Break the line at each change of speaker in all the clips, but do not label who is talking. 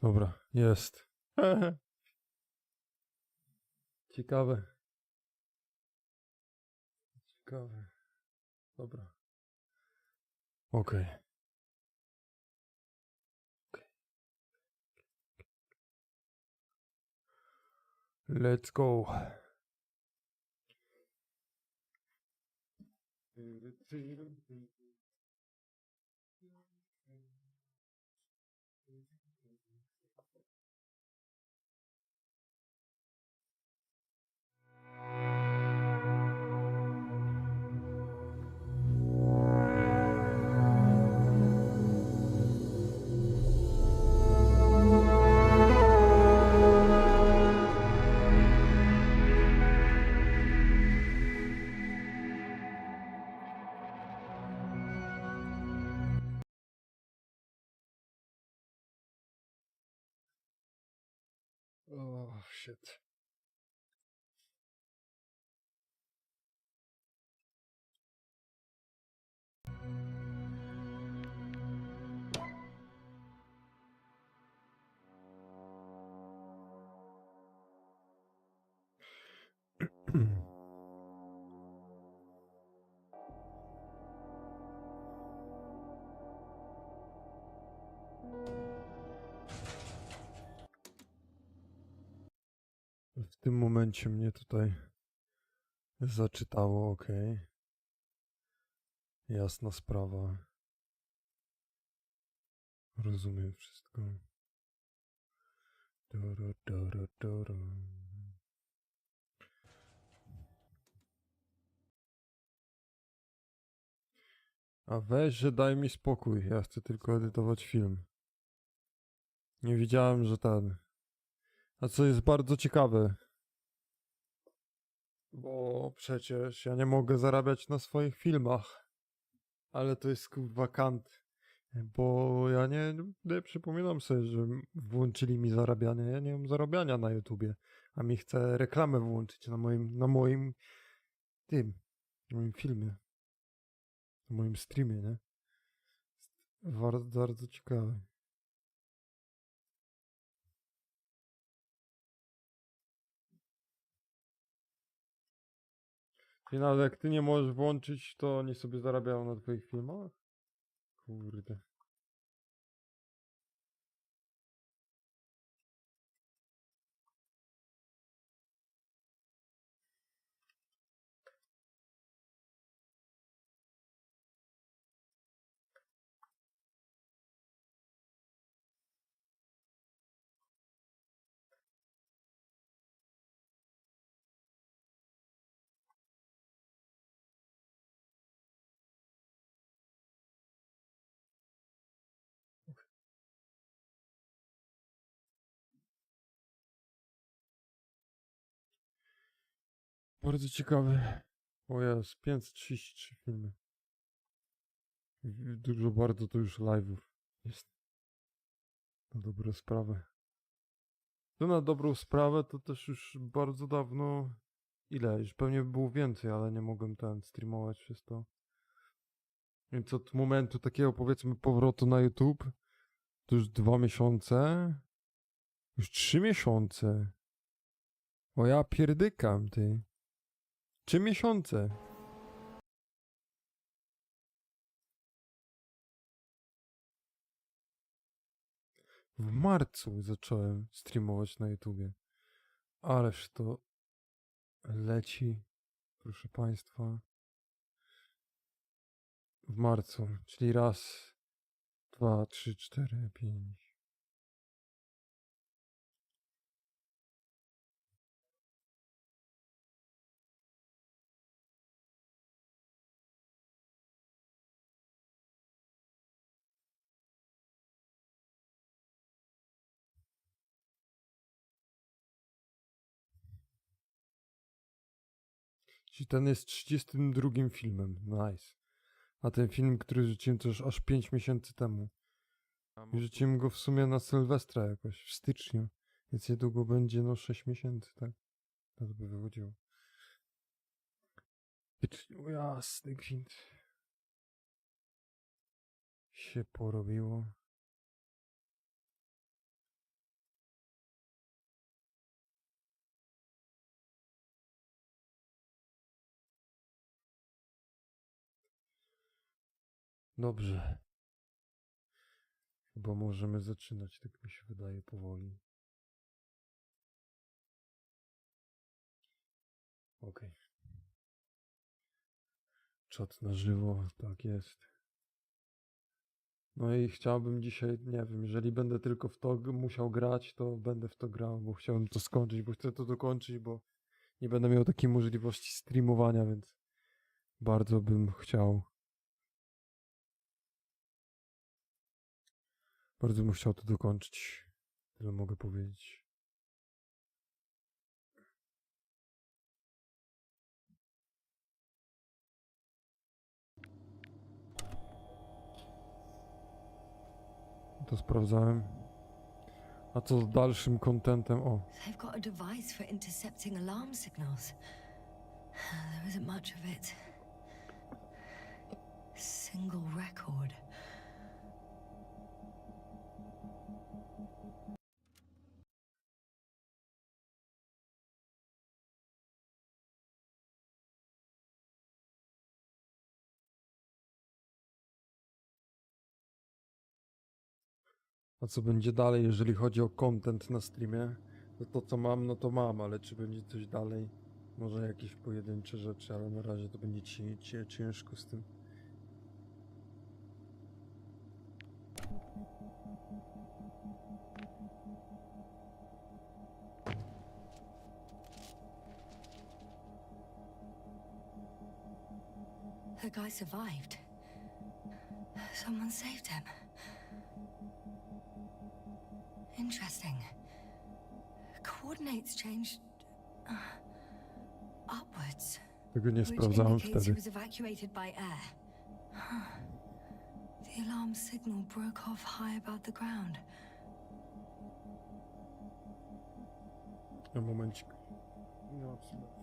Dobra, jest. Ciekawe. Ciekawe. Dobra. Okej. Let's go. Oh, shit. W tym momencie mnie tutaj zaczytało, okej. Jasna sprawa. Rozumiem wszystko. Doro, doro, doro. A weź, że daj mi spokój. Ja chcę tylko edytować film. Nie wiedziałem, że ten. A co jest bardzo ciekawe. Bo przecież ja nie mogę zarabiać na swoich filmach. Ale to jest kurwa kant. Bo ja nie przypominam sobie, że włączyli mi zarabianie. Ja nie mam zarabiania na YouTubie. A mi chce reklamę włączyć na moim filmie. Na moim streamie, nie? Bardzo, bardzo ciekawe. I nawet jak ty nie możesz włączyć, to oni sobie zarabiają na twoich filmach? Kurde. Bardzo ciekawe. O jest, 533 filmy. Dużo bardzo to już live'ów jest. Na dobrą sprawę. To na dobrą sprawę to też już bardzo dawno... Ile? Już pewnie było więcej, ale nie mogłem streamować przez to. Więc od momentu takiego powiedzmy powrotu na YouTube to już 2 miesiące. Już 3 miesiące. O ja pierdykam, ty. 3 miesiące. W marcu zacząłem streamować na YouTubie. Ależ to leci, proszę Państwa. W marcu, czyli raz, 2, 3, 4, 5. Czyli ten jest 32 filmem. Nice. A ten film, który rzuciłem, to już aż 5 miesięcy temu. I rzucimy go w sumie na Sylwestra jakoś, w styczniu. Więc niedługo będzie, no 6 miesięcy, tak? To by wychodziło. W styczniu, jasny gwint. Się porobiło. Dobrze. Chyba możemy zaczynać, tak mi się wydaje, powoli. Okej. Czat na żywo, tak jest. No i chciałbym dzisiaj, nie wiem, jeżeli będę tylko w to musiał grać, to będę w to grał, bo chciałbym to skończyć, bo chcę to dokończyć, bo nie będę miał takiej możliwości streamowania, więc bardzo bym chciał. Bardzo bym chciał to dokończyć. Tyle mogę powiedzieć. To sprawdzałem. A co z dalszym contentem? O.
They've got a device for intercepting alarm signals. There isn't much of it. Single record.
A co będzie dalej, jeżeli chodzi o content na streamie? To co mam, no to mam, ale czy będzie coś dalej? Może jakieś pojedyncze rzeczy, ale na razie to będzie ciężko z tym.
The guy survived. Someone saved him. Interesting. Coordinates changed upwards.
Tego nie
Which
sprawdzałem
indicates he
wtedy.
was evacuated by air. The alarm signal broke off high above the ground.
Na momencik. No, absolutnie.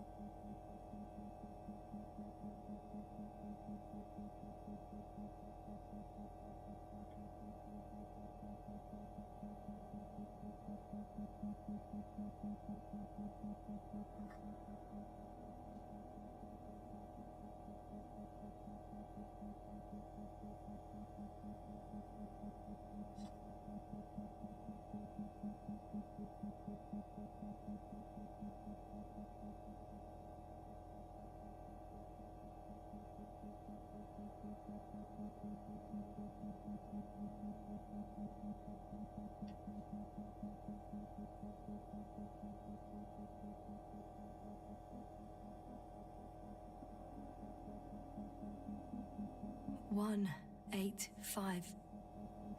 One, 8, 5,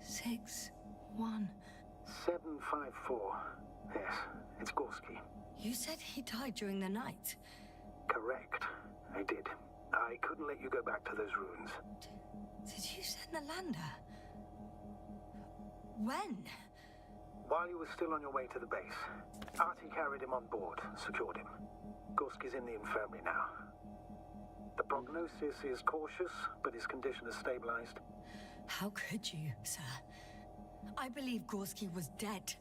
6, 1.
754. Yes, it's Gorski.
You said he died during the night.
Correct. I did. I couldn't let you go back to those ruins.
Did you send the lander? When?
While you were still on your way to the base, Artie carried him on board, secured him. Gorski's in the infirmary now. The prognosis is cautious, but his condition has stabilized.
How could you, sir? I believe Gorski was dead.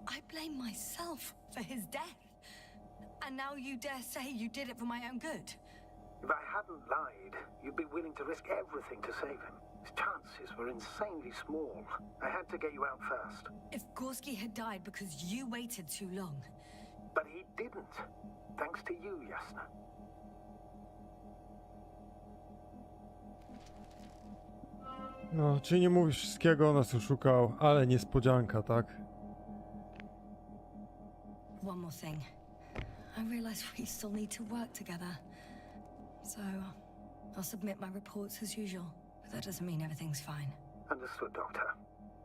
I blame myself for his death. And now you dare say you did it for my own good?
If I hadn't lied, you'd be willing to risk everything to save him. His chances were insanely small. I had to get you out first.
If Gorski had died because you waited too long...
But he didn't. Thanks to you, Jasna.
No, czy nie mówisz wszystkiego, nas oszukał, ale niespodzianka, tak?
One more thing. I realize we still need to work together. So, I'll submit my reports as usual. But that doesn't mean everything's fine.
Understood, Doctor.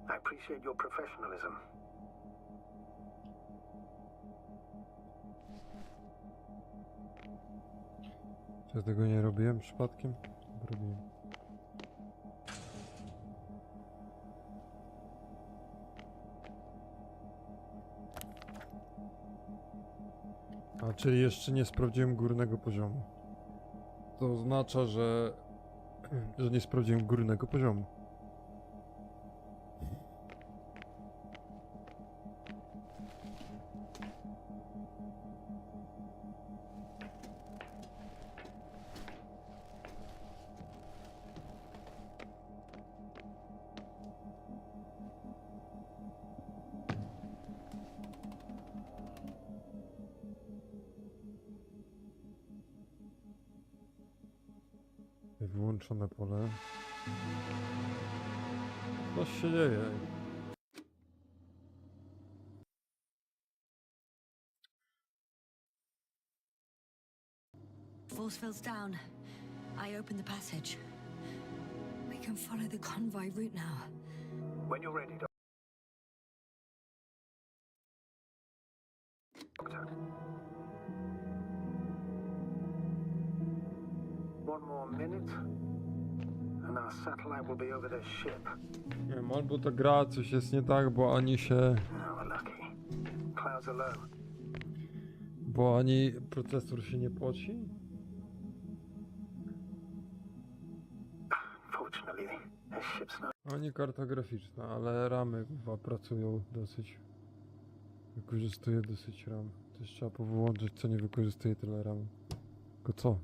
I appreciate your professionalism.
Czy ja tego nie robiłem przypadkiem? Robiłem. A, czyli jeszcze nie sprawdziłem górnego poziomu. To oznacza, że nie sprawdziłem górnego poziomu. Wyłączone pole. Co się dzieje?
Force field's down. I opened the passage. We can follow the convoy route now.
When you're ready, Doctor. One more minute, and our satellite will be over their ship.
Nie wiem, albo ta gra coś jest nie tak, bo ani się...
Oh, we're lucky. Clouds are low.
Bo ani procesor się nie poci.
Fortunately, their ship's not.
Ani karta graficzna, ale ramy chyba pracują dosyć. Wykorzystuje dosyć ram. Też trzeba powyłączyć, co nie wykorzystuje tyle ram. Tylko co?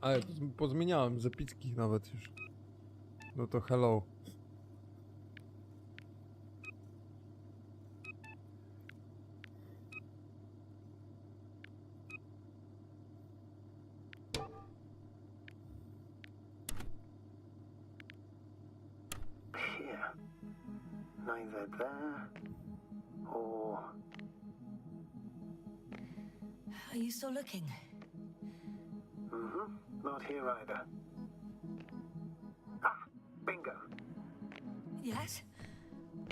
Ale pozmieniałem z epickich nawet już. No to hello.
Here. Neither there or.
Are you still looking?
Not here either. Ah, bingo.
Yes?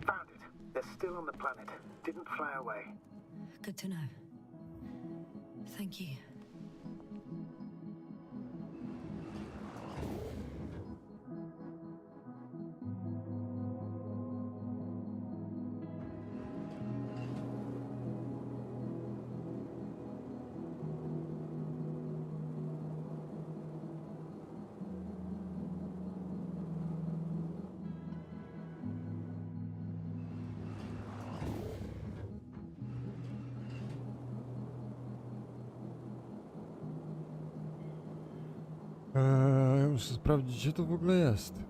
Found it. They're still on the planet. Didn't fly away.
Good to know. Thank you.
Ja muszę sprawdzić, gdzie to w ogóle jest.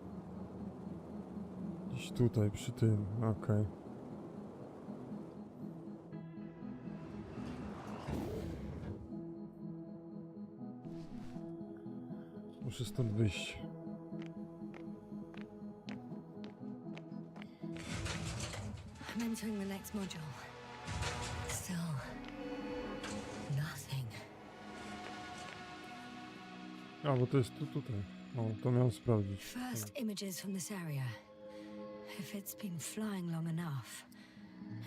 Gdzieś tutaj, przy tym, okej. Muszę stąd wyjść.
I'm entering the next module. Still, nothing.
A, bo to jest tutaj. O, to miałem sprawdzić.
First images from this area. If it's been flying long enough,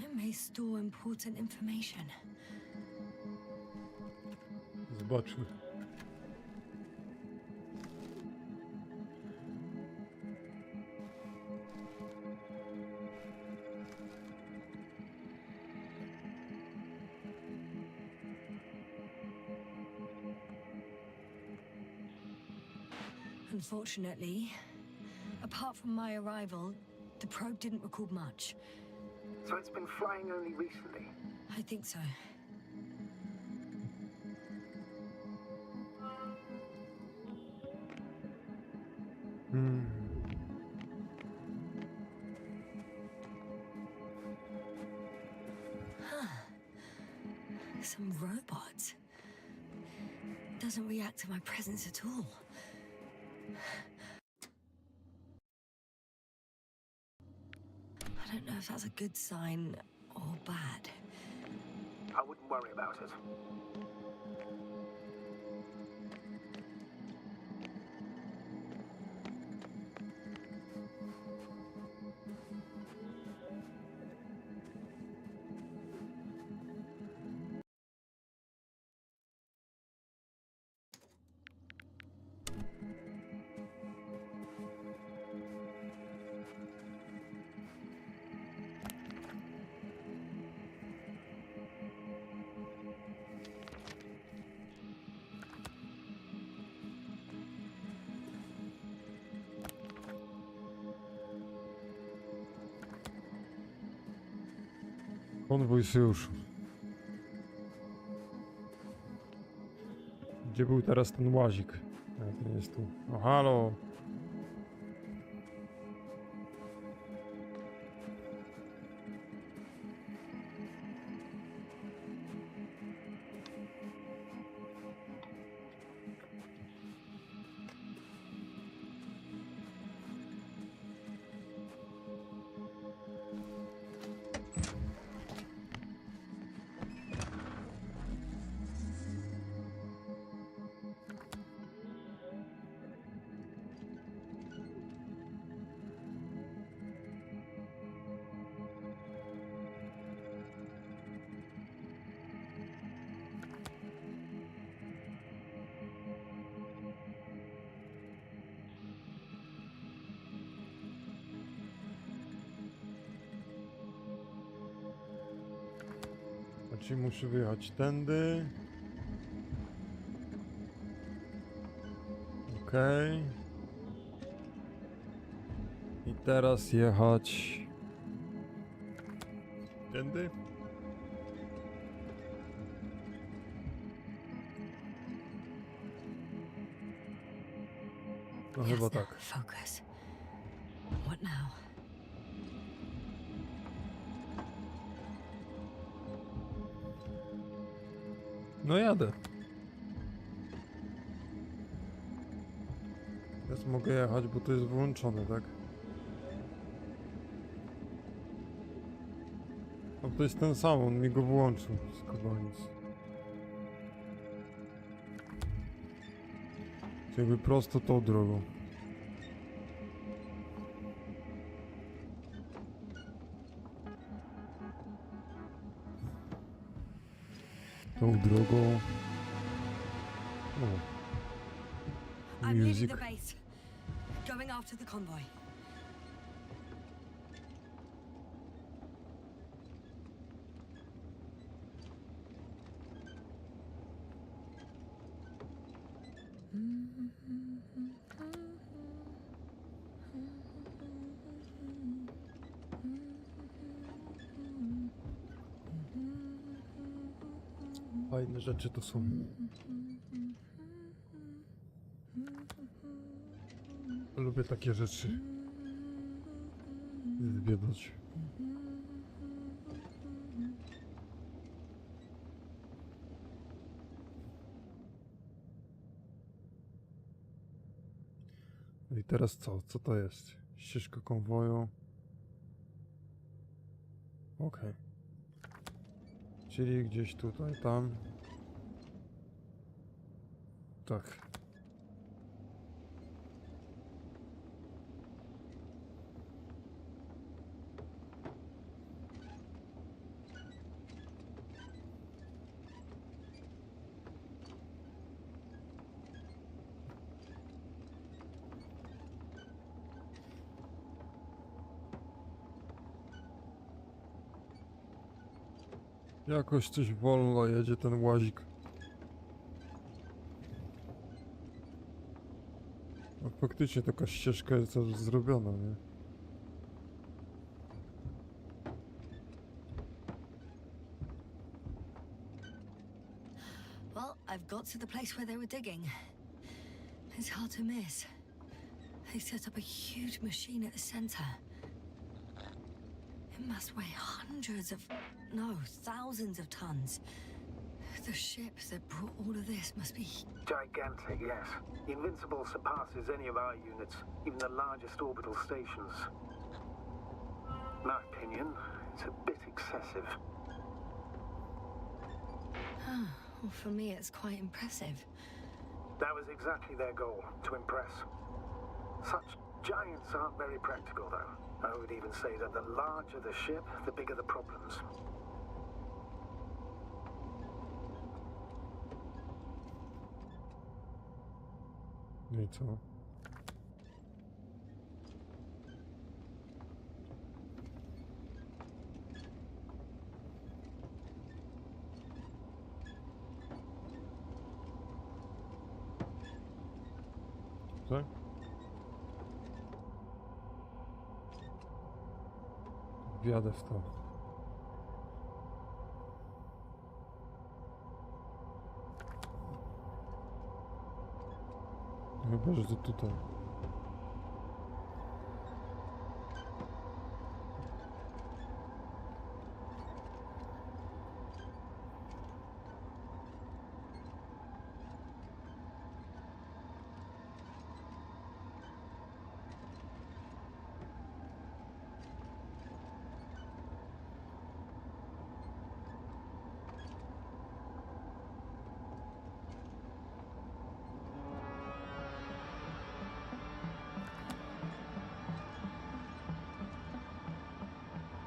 it may store important information.
Zobaczmy.
Unfortunately, apart from my arrival, the probe didn't record much.
So it's been flying only recently.
I think so. Some robots. Doesn't react to my presence at all. I don't know if that's a good sign or bad.
I wouldn't worry about it.
Konwój sojuszu. Gdzie był teraz ten łazik? A, to nie jest tu. O, halo! Czyli muszę wyjechać tędy. Okej. I teraz jechać tędy. No
Yes,
chyba
now,
tak.
focus. What now?
No jadę. Teraz mogę jechać, bo to jest wyłączone, tak? No to jest ten sam, on mi go wyłączył z koniec. Jakby prosto tą drogą. Tą drogą. O.
I'm leaving
Music.
the base. Going after the convoy.
Fajne rzeczy to są. Lubię takie rzeczy zwiedzać. No i teraz co? Co to jest? Ścieżka konwoju. Okej. Czyli gdzieś tutaj, tam. Tak. Jakoś coś wolno jedzie ten łazik. No faktycznie taka ścieżka jest też zrobiona, nie?
Well, I've got to the place where they were digging. It's hard to miss. They set up a huge machine at the center. It must weigh hundreds of, no, thousands of tons. The ship that brought all of this must be...
Gigantic, yes. The Invincible surpasses any of our units, even the largest orbital stations. In my opinion, it's a bit excessive.
Well, for me, it's quite impressive.
That was exactly their goal, to impress. Such giants aren't very practical, though. I would even say that the larger the ship, the bigger the problems.
No i co? Tak? Wjadę w to. Chyba, że to tutaj.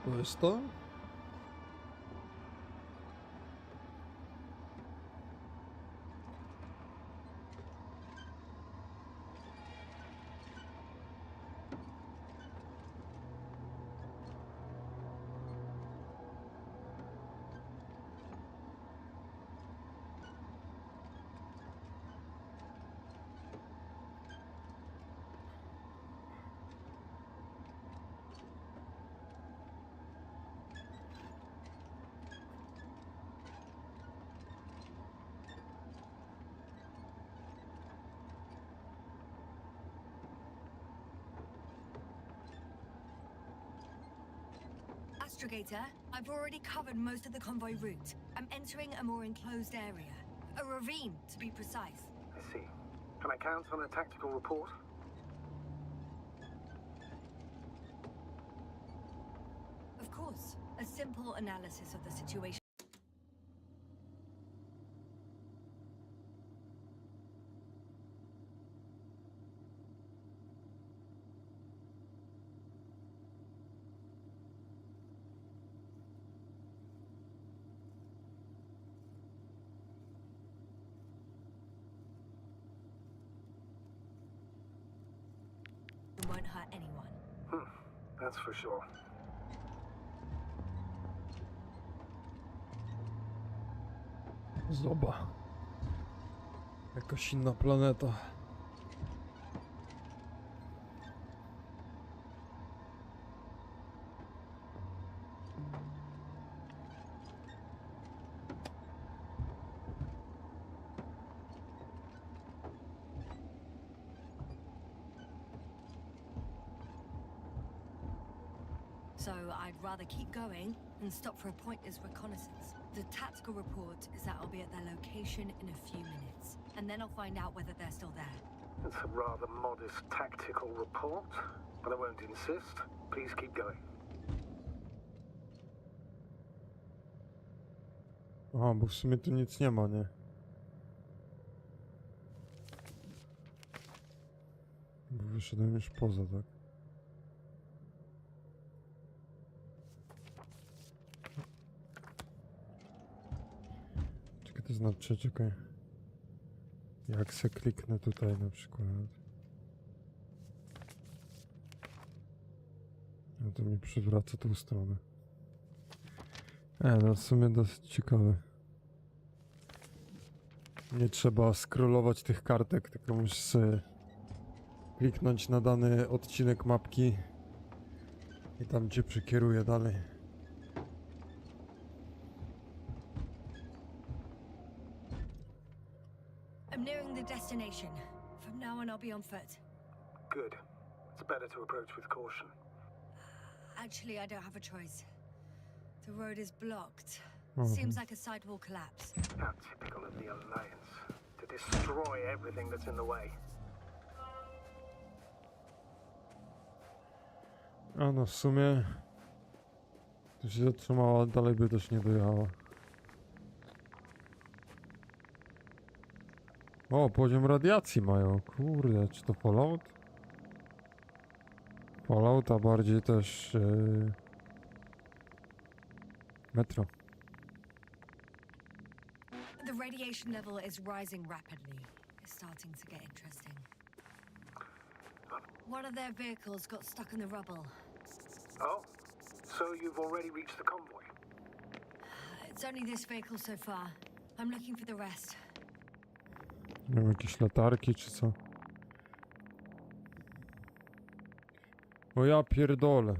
To jest to?
Astrogator, I've already covered most of the convoy route. I'm entering a more enclosed area. A ravine, to be precise.
I see. Can I count on a tactical report?
Of course, a simple analysis of the situation. Won't hurt anyone.
That's for sure.
Zoba. Jakaś inna planeta.
So I'd rather keep going than stop for a pointless reconnaissance. The tactical report is that I'll be at their location in a few minutes, and then I'll find out whether they're still there.
It's a rather modest tactical report, but I won't insist. Please keep going.
Aha, bo w sumie tu nic nie ma, nie? Bo wyszedłem już poza, tak? Czekaj, to znaczy, czekaj. Jak se kliknę tutaj na przykład. No to mi przywraca tą stronę. No w sumie dosyć ciekawe. Nie trzeba scrollować tych kartek, tylko musisz sobie kliknąć na dany odcinek mapki i tam cię przekieruje dalej.
I'm nearing the destination. From now on, I'll be on foot.
Good. It's better to approach with caution.
Actually, I don't have a choice. The road is blocked.
Mhm.
Seems like a sidewall collapse.
How typical of the Alliance. To destroy everything that's in the way.
A no w sumie tu się zatrzymała, dalej by też nie dojechała. O, poziom radiacji mają. Kurde, czy to Fallout? Fallout, a bardziej też Metro.
The radiation level is rising rapidly. It's starting to get interesting. One of their vehicles got stuck in the rubble.
Oh? So you've already reached the convoy?
It's only this vehicle so far. I'm looking for the rest.
Nie wiem, jakieś latarki czy co? O ja pierdolę.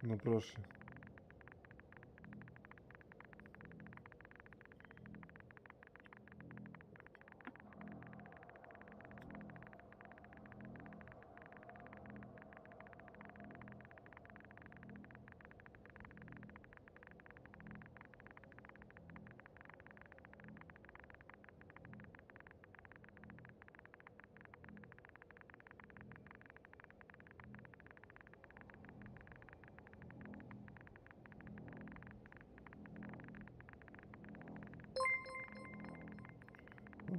No proszę.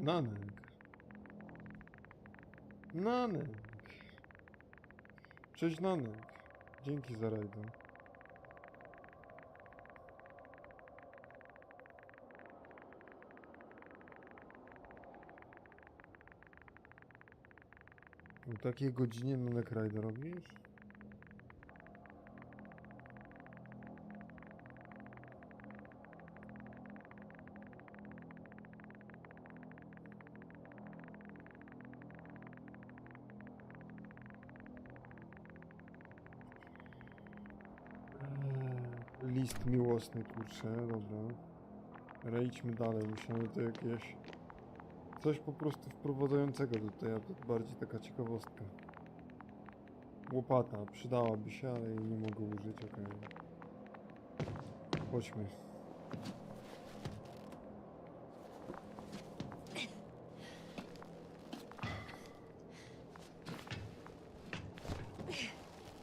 Nanek. Nanek. Cześć Nanek. Dzięki za rajdę. O takiej godzinie Nanek rajdę robisz? List miłosny, kurczę, dobra. Ale idźmy dalej, musimy to jakieś... Coś po prostu wprowadzającego tutaj, a to bardziej taka ciekawostka. Łopata, przydałaby się, ale jej nie mogę użyć, okej. Chodźmy.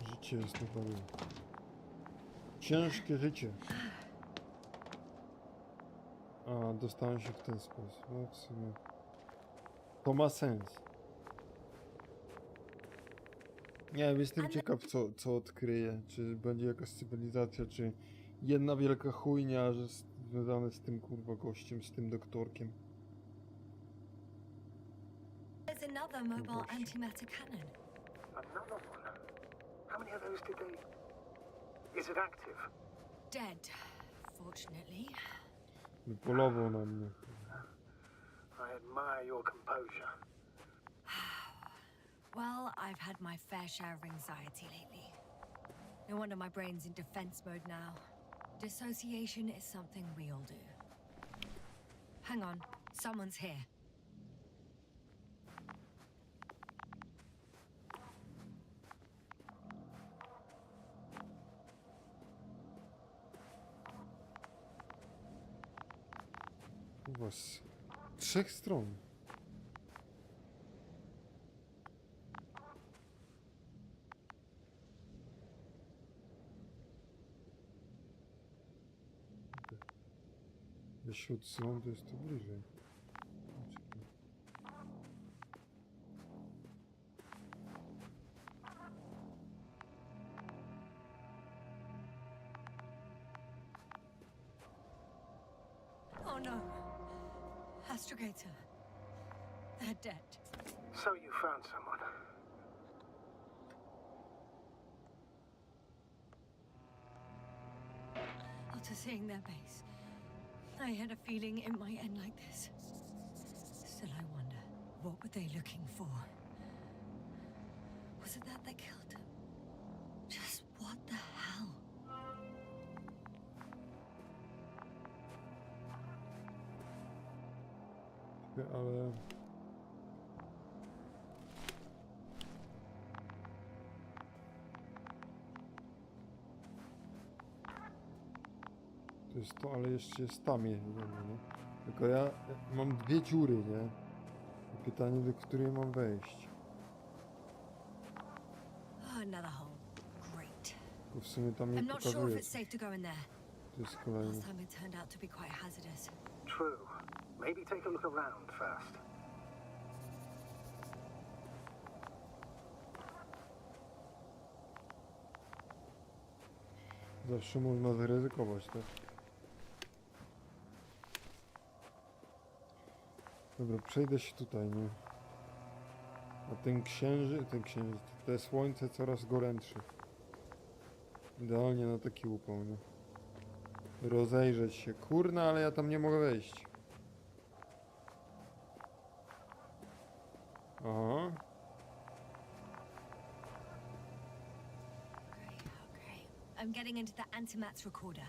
Życie jest naprawdę... Ciężkie życie. A, dostałem się w ten sposób. No w sumie... To ma sens. Nie wiem, jestem ciekaw co odkryję. Czy będzie jakaś cywilizacja, czy jedna wielka chujnia, że związane z tym kurwa gościem, z tym doktorkiem.
There's another mobile antimatter cannon.
Another one? How many of those did they... Is it active?
Dead, fortunately.
Wypolował na mnie.
I admire your composure.
Well, I've had my fair share of anxiety lately. No wonder my brain's in defense mode now. Dissociation is something we all do. Hang on, someone's here.
Kurwa, z 3 stron. Jeśli odsyłam, to jest to bliżej.
Oh no. Astrogator. They're dead.
So you found someone.
After seeing their base, I had a feeling it might end like this. Still, I wonder, what were they looking for? Was it that killed him? Just what the hell?
Ale... To jest to, ale jeszcze jest tam jeden, nie? Tylko ja mam 2 dziury, nie? I pytanie, do której mam wejść.
Oh, another hole. Great.
Bo w sumie tam nie
I'm not sure if
pokazuje.
it's safe to go in there.
To jest kolejny.
Last time it turned out to be quite hazardous.
True. Maybe take a look around first.
Zawsze można zaryzykować, tak? Dobra, przejdę się tutaj, nie? A ten księżyc, te słońce coraz gorętsze. Idealnie na taki upał, nie? Rozejrzeć się. Kurna, ale ja tam nie mogę wejść. Aha.
Okay. I'm getting into the antimat's recorder.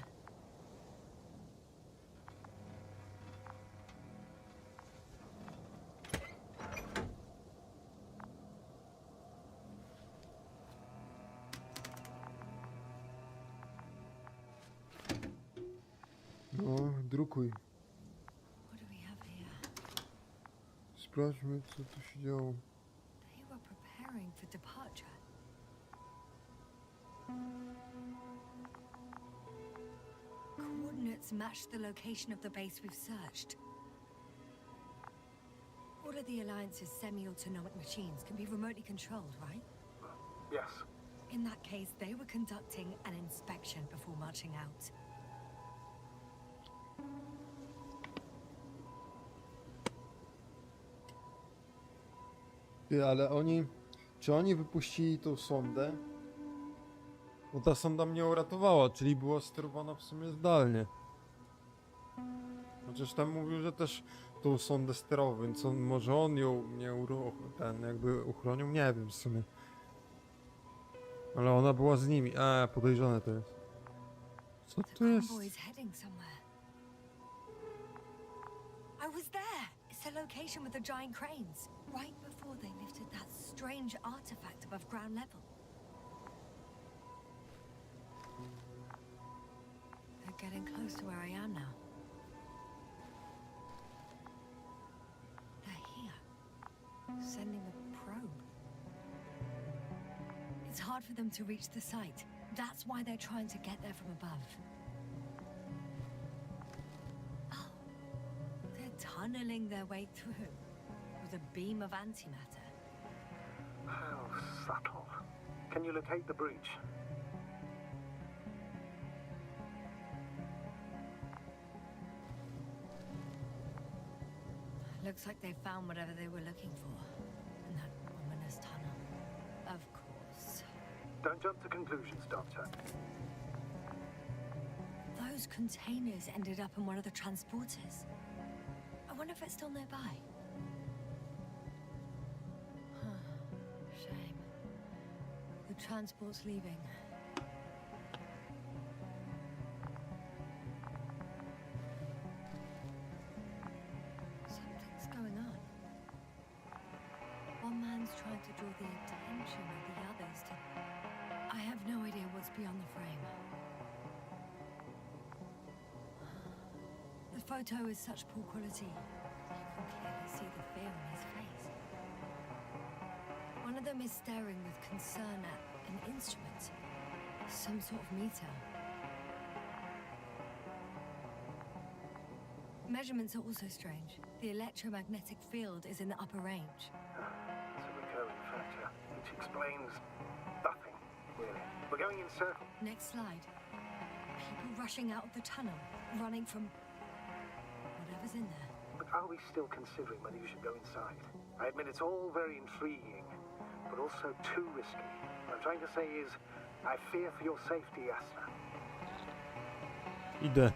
No, drukuj.
What do we have here?
Sprawdźmy, co tu się działo.
They were preparing for departure. Coordinates match the location of the base we've searched. All of the Alliance's semi-autonomic machines can be remotely controlled, right?
Yes.
In that case, they were conducting an inspection before marching out.
Ty, ale oni... Czy oni wypuścili tą sondę? Bo ta sonda mnie uratowała, czyli była sterowana w sumie zdalnie. Chociaż tam mówił, że też tą sondę sterował, więc może on ją mnie jakby uchronił, nie wiem w sumie. Ale ona była z nimi. Podejrzane to jest. Co
The
to jest?
convoy's heading somewhere. I was there! It's the location with the giant cranes. Right before they lifted that strange artifact above ground level. They're getting close to where I am now. They're here. Sending a probe. It's hard for them to reach the site. That's why they're trying to get there from above. Oh, they're tunneling their way through with a beam of antimatter.
How subtle. Can you locate the breach?
Looks like they found whatever they were looking for in that ominous tunnel. Of course.
Don't jump to conclusions, Doctor.
Those containers ended up in one of the transporters. I wonder if it's still nearby. Shame. The transport's leaving. Something's going on. One man's trying to draw the attention of the others to... I have no idea what's beyond the frame. The photo is such poor quality. You can clearly see the fear on his face. One of them is staring with concern at an instrument. Some sort of meter. Measurements are also strange. The electromagnetic field is in the upper range.
It's a recurring factor, which explains nothing, really. We're going in circles.
Next slide. People rushing out of the tunnel, running from whatever's in there.
But are we still considering whether you should go inside? I admit it's all very intriguing, but also too risky. What I'm trying to say is, I fear for your safety, Yasna.
Idę.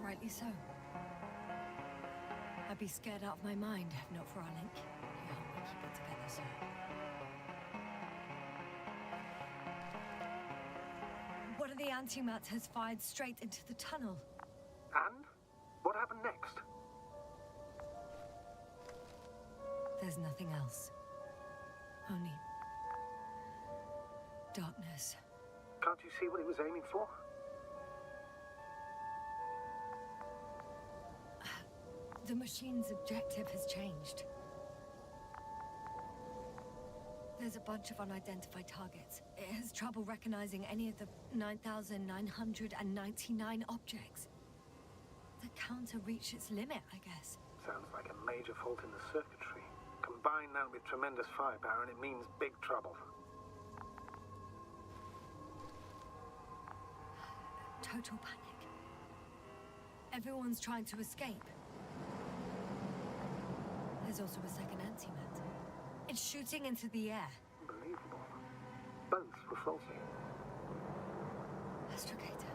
Rightly so. I'd be scared out of my mind if not for our link. You help me keep it together, sir. One of the antimats has fired straight into the tunnel.
And? What happened next?
There's nothing else. Only darkness.
Can't you see what he was aiming for?
The machine's objective has changed. There's a bunch of unidentified targets. It has trouble recognizing any of the 9,999 objects. The counter reached its limit, I guess.
Sounds like a major fault in the circuitry. Combine that with tremendous firepower and it means big trouble.
Total panic. Everyone's trying to escape. There's also a second antimat. It's shooting into the air.
Unbelievable. Both were faulty.
Astrogator.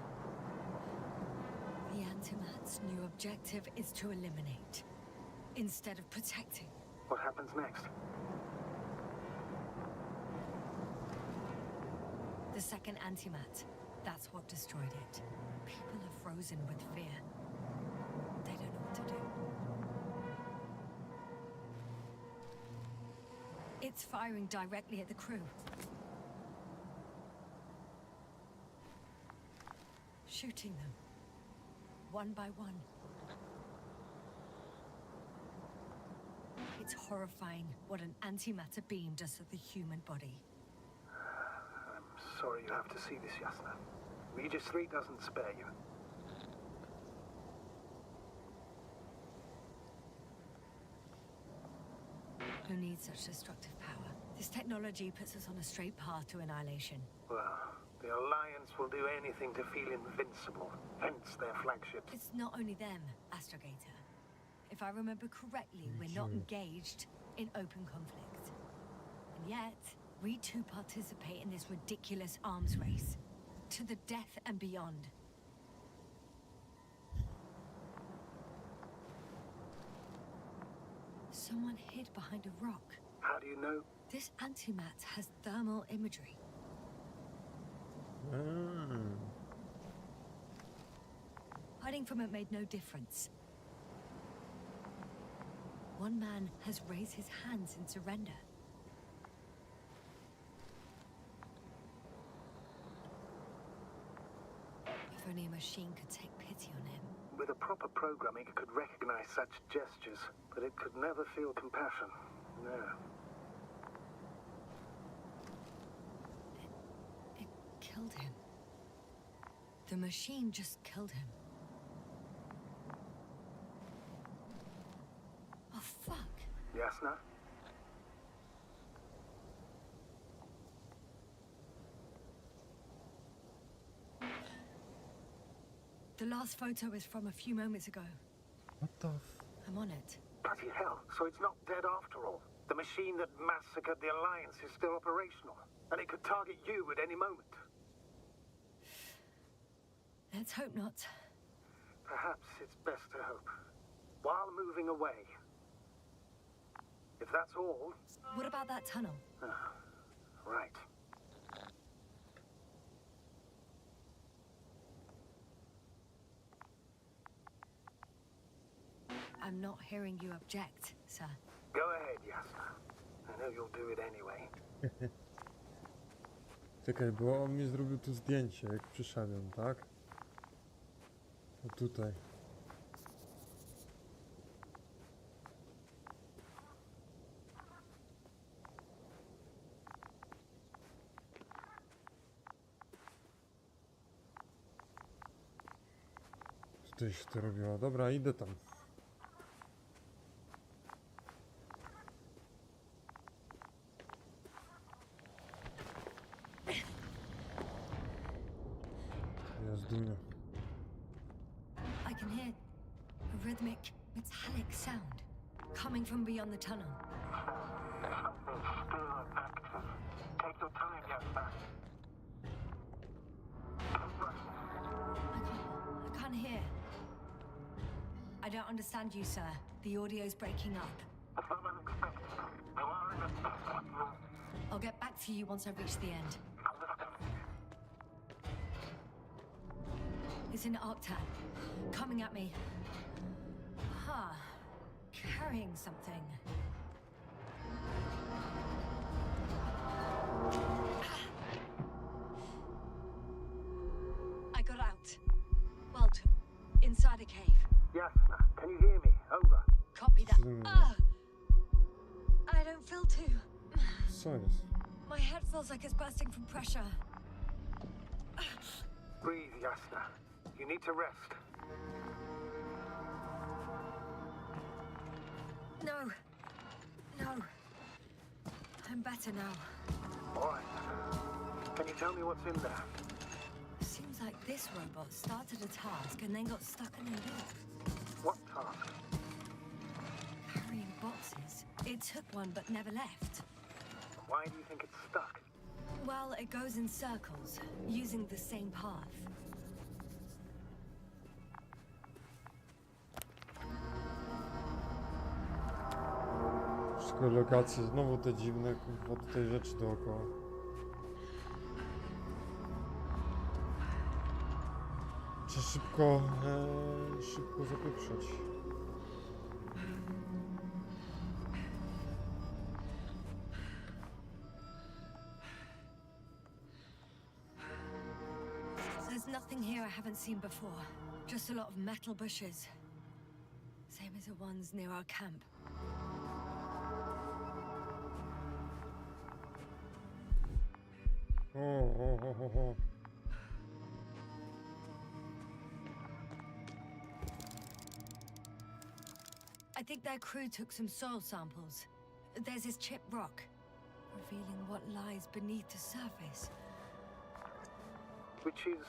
The antimat's This new objective is to eliminate, instead of protecting.
What happens next?
The second antimat. That's what destroyed it. People are frozen with fear. They don't know what to do. It's firing directly at the crew. Shooting them. One by one. It's horrifying what an antimatter beam does to the human body.
I'm sorry you have to see this, Yasna. Regis 3 doesn't spare you.
Who needs such destructive power? This technology puts us on a straight path to annihilation.
Well, the Alliance will do anything to feel invincible, hence their flagship.
It's not only them, Astrogator. If I remember correctly, we're not engaged in open conflict. And yet, we too participate in this ridiculous arms race. To the death and beyond. Someone hid behind a rock.
How do you know?
This antimat has thermal imagery. Hiding from it made no difference. One man has raised his hands in surrender. If only a machine could take pity on him.
With a proper programming, it could recognize such gestures, but it could never feel compassion. No.
It killed him. The machine just killed him. Oh, fuck.
Yasna?
The last photo is from a few moments ago.
What the
I'm on it.
Bloody hell, so it's not dead after all. The machine that massacred the Alliance is still operational, and it could target you at any moment.
Let's hope not.
Perhaps it's best to hope. While moving away. If that's all...
What about that tunnel?
Right.
I'm not hearing you object, sir.
Go ahead, Yasna. I know you'll do it anyway.
Czekaj, bo on mi zrobił tu zdjęcie, jak przyszedłem, tak? O tutaj. Tutaj się to robiło. Dobra, idę tam. Jazdynia.
I can hear a rhythmic, metallic sound coming from beyond the tunnel.
Still active. Take your time, Yasna.
I can't hear. I don't understand you, sir. The audio's breaking up.
It's not unexpected. You are in a desperate room.
I'll get back to you once I reach the end. It's an Octan. Coming at me. Huh. Carrying something. I got out. Well, inside a cave.
Yasna, can you hear me? Over.
Copy that. I don't feel too.
Co jest?
My head feels like it's bursting from pressure.
Breathe, Yasna. You need to rest.
No. No. I'm better now.
All right. Can you tell me what's in there?
Seems like this robot started a task and then got stuck in a loop.
What task?
Carrying boxes. It took one but never left.
Why do you think it's stuck?
Well, it goes in circles, using the same path.
Wszystko lokacje, znowu te dziwne kurwa tutaj rzeczy dookoła. Trzeba szybko zapieprzać.
There's nothing here I haven't seen before. Just a lot of metal bushes. Same as the ones near our camp.
O.
I think their crew took some soil samples. There's this chipped rock, revealing what lies beneath the surface.
Which is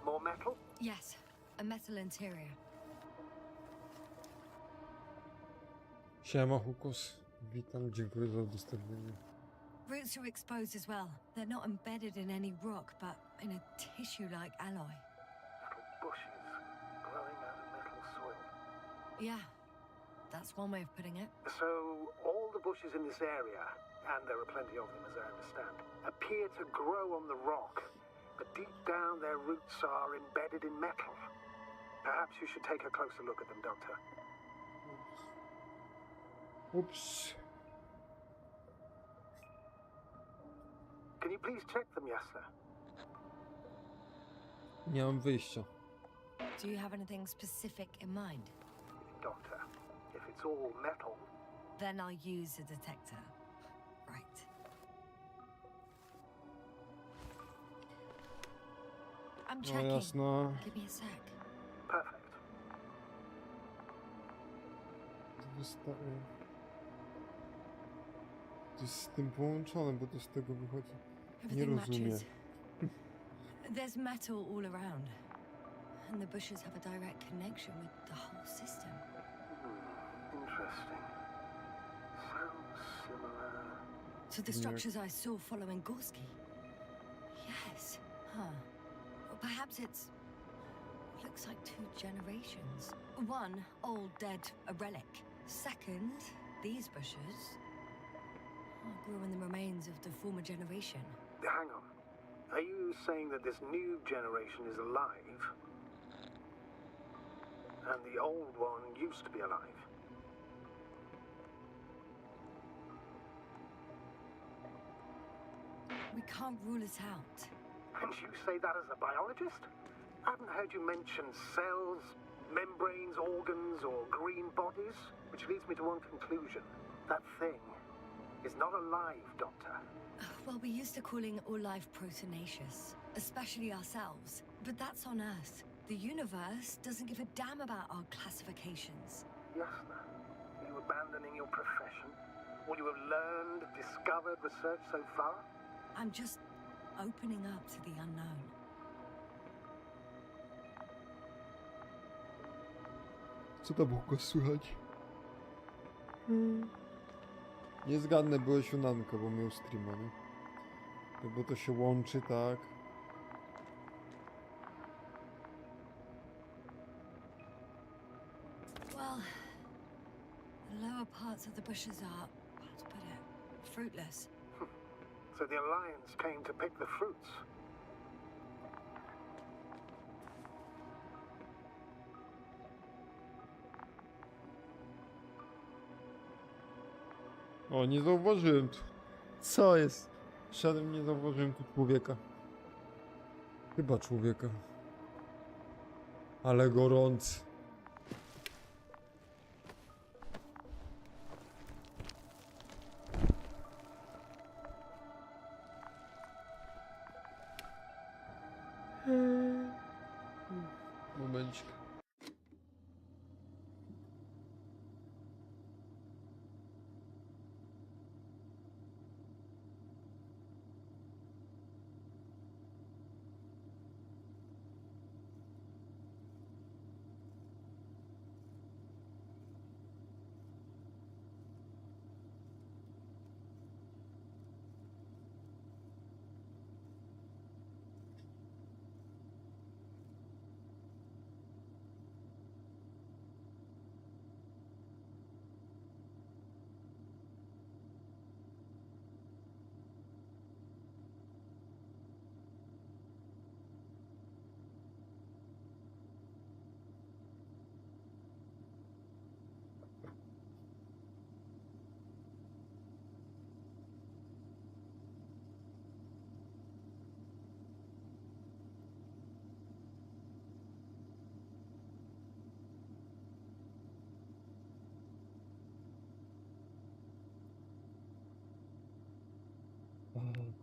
more metal?
Yes, a metal interior.
Siema Hukos. Witam, dziękuję za udostępnienie.
Roots are exposed as well. They're not embedded in any rock, but in a tissue-like alloy.
Little bushes growing out of metal soil.
Yeah, that's one way of putting it.
So, all the bushes in this area, and there are plenty of them as I understand, appear to grow on the rock, but deep down their roots are embedded in metal. Perhaps you should take a closer look at them, Doctor.
Ups.
Can you please check them, Yasser?
Nie mam wyjścia.
Do you have anything specific in mind?
Doctor, if it's all metal,
Then I'll use a detector. Right. I'm
No
checking.
jasno.
Give me a sec.
perfect.
To wystawię. To jest z tym połączone, bo to z tego wychodzi. Nie
Everything
rozumiem.
matches. There's metal all around. And the bushes have a direct connection with the whole system.
Interesting. Sounds similar.
To the
Yeah.
structures I saw following Gorski. Yes. Huh. Well, perhaps it's... looks like two generations. One, old, dead, a relic. Second, these bushes grew in the remains of the former generation.
Hang on. Are you saying that this new generation is alive? And the old one used to be alive?
We can't rule it out.
And you say that as a biologist? I haven't heard you mention cells, membranes, organs, or green bodies, which leads me to one conclusion. That thing is not alive, Doctor.
Well, we used to calling all life proteinaceous, especially ourselves. But that's on Earth. The universe doesn't give a damn about our classifications.
Yasna, are you abandoning your profession? All you have learned, discovered, researched so far?
I'm just opening up to the unknown.
Co tam Hukos słychać? Nie zgadnę, byłeś u Nanka, bo miał streama, nie? No bo to się łączy, tak?
Well, the lower parts of the bushes are, how to put it, fruitless.
So the Alliance came to pick the fruits.
O, nie zauważyłem tu. Co jest? Szedłem, nie zauważyłem tu człowieka. Chyba człowieka. Ale gorący. Momencik.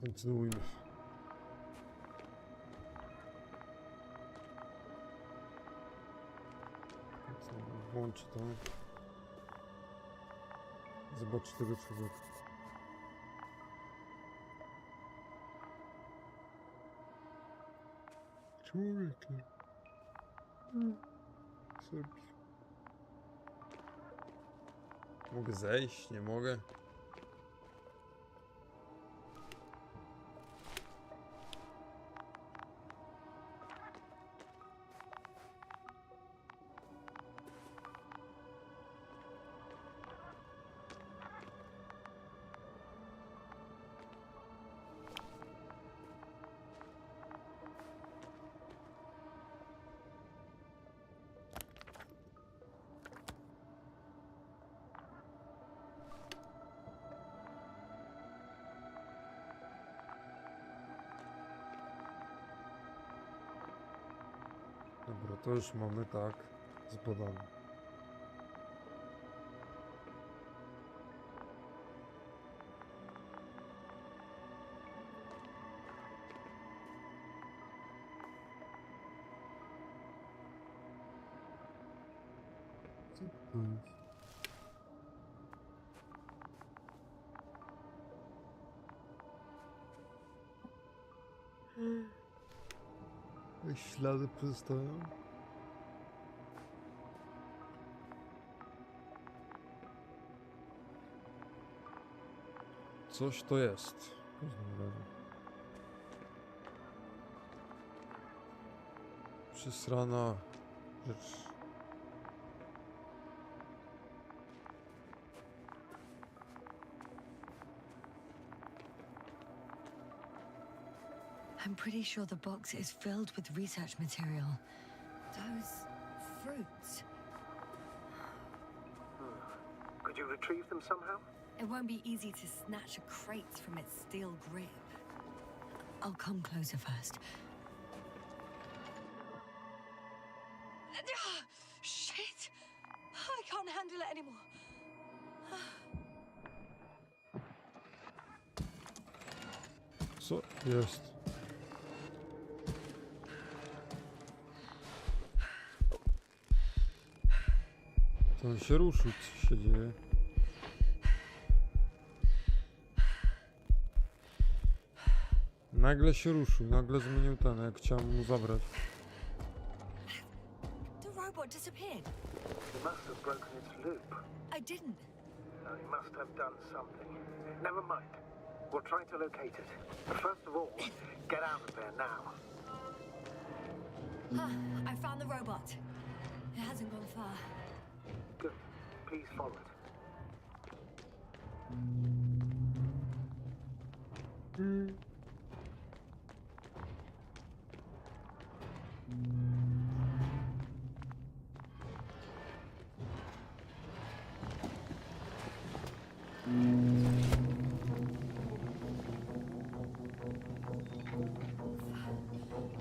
Kontynuujmy. Włączę to. Zobaczę tego człowieka. Człowiekiem. Co robisz? Mogę zejść? Nie mogę? Dobra, to już mamy tak zbadane. Co to jest? Jakieś ślady pozostają? Coś to jest. W każdym razie. Przysrana rzecz.
I'm pretty sure the box is filled with research material. Those fruits.
Could you retrieve them somehow?
It won't be easy to snatch a crate from its steel grip. I'll come closer first. Shit! I can't handle it anymore.
Co jest? To on się ruszył, co się dzieje? Nagle się ruszył, nagle zmienił ten, jak chciałem mu zabrać.
The robot disappeared.
You must have broken its loop.
I didn't.
No, you must have done something. Never mind. We'll try to locate it. But first of all, get out of there now.
I found the robot. It hasn't gone far.
Good. Please follow it.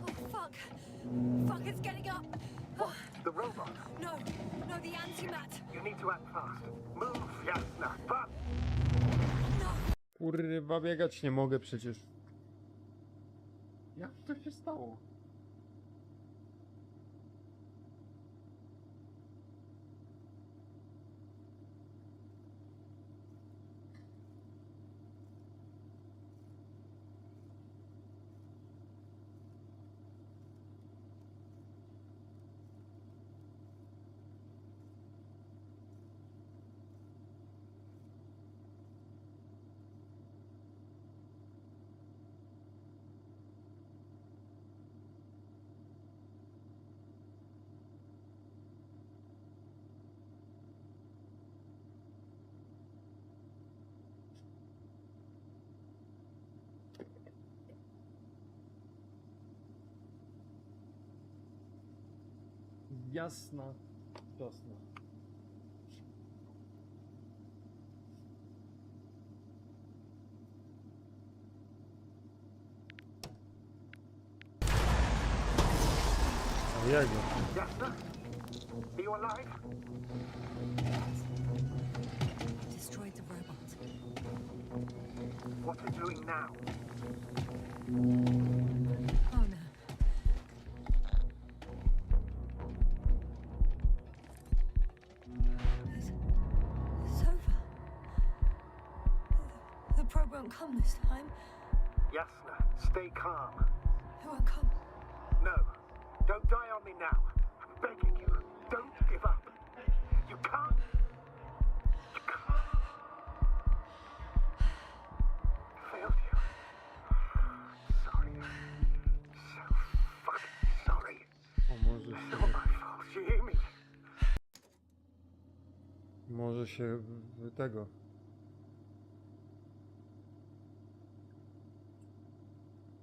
Oh, fuck. Fuck, it's getting up.
What? The robot?
No, the antimat.
You need to act fast. Move, Jasna. But
No.
Kurwa, biegać nie mogę przecież. Jak to się stało? Jasna. Jasna. A jego.
Jasna? Are you alive?
Destroyed the robot.
What are you doing now?
Oh no. It's over. The probe won't come this time.
Yasna, stay calm.
It won't come.
No, don't die on me now. I'm begging you, don't give up. You can't. You can't. Failed you. Sorry. So fucking sorry.
O, może
It's all my fault. You hear me?
Może się tego.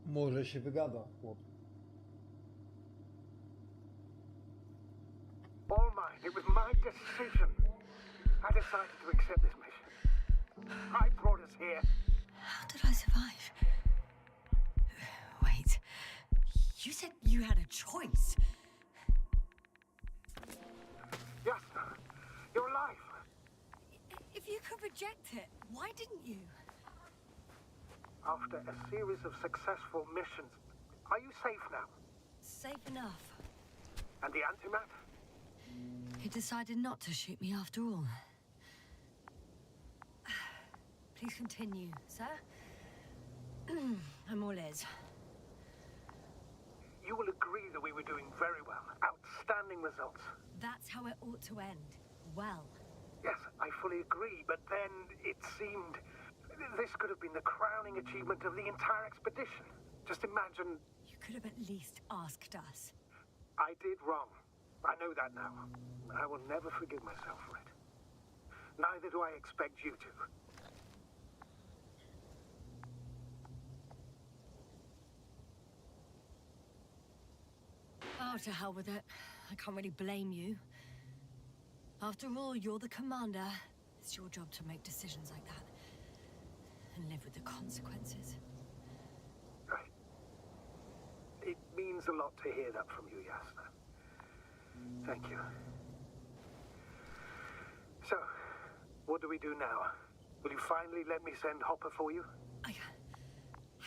Może się wygada, chłop.
All mine. It was my decision. I decided to accept this mission. I brought us here.
How did I survive? Wait. You said you had a choice.
Yasna, you're alive.
If you could reject it, why didn't you?
After a series of successful missions, are you safe now?
Safe enough.
And the antimat?
He decided not to shoot me after all. Please continue, sir. I'm all ears.
You will agree that we were doing very well. Outstanding results.
That's how it ought to end. Well.
Yes, I fully agree, but then it seemed this could have been the crowning achievement of the entire expedition. Just imagine.
You could have at least asked us.
I did wrong. I know that now. I will never forgive myself for it. Neither do I expect you to.
Oh, to hell with it. I can't really blame you. After all, you're the commander. It's your job to make decisions like that. And live with the consequences.
Right. It means a lot to hear that from you, Yasna. Thank you. So, what do we do now? Will you finally let me send Hopper for you?
I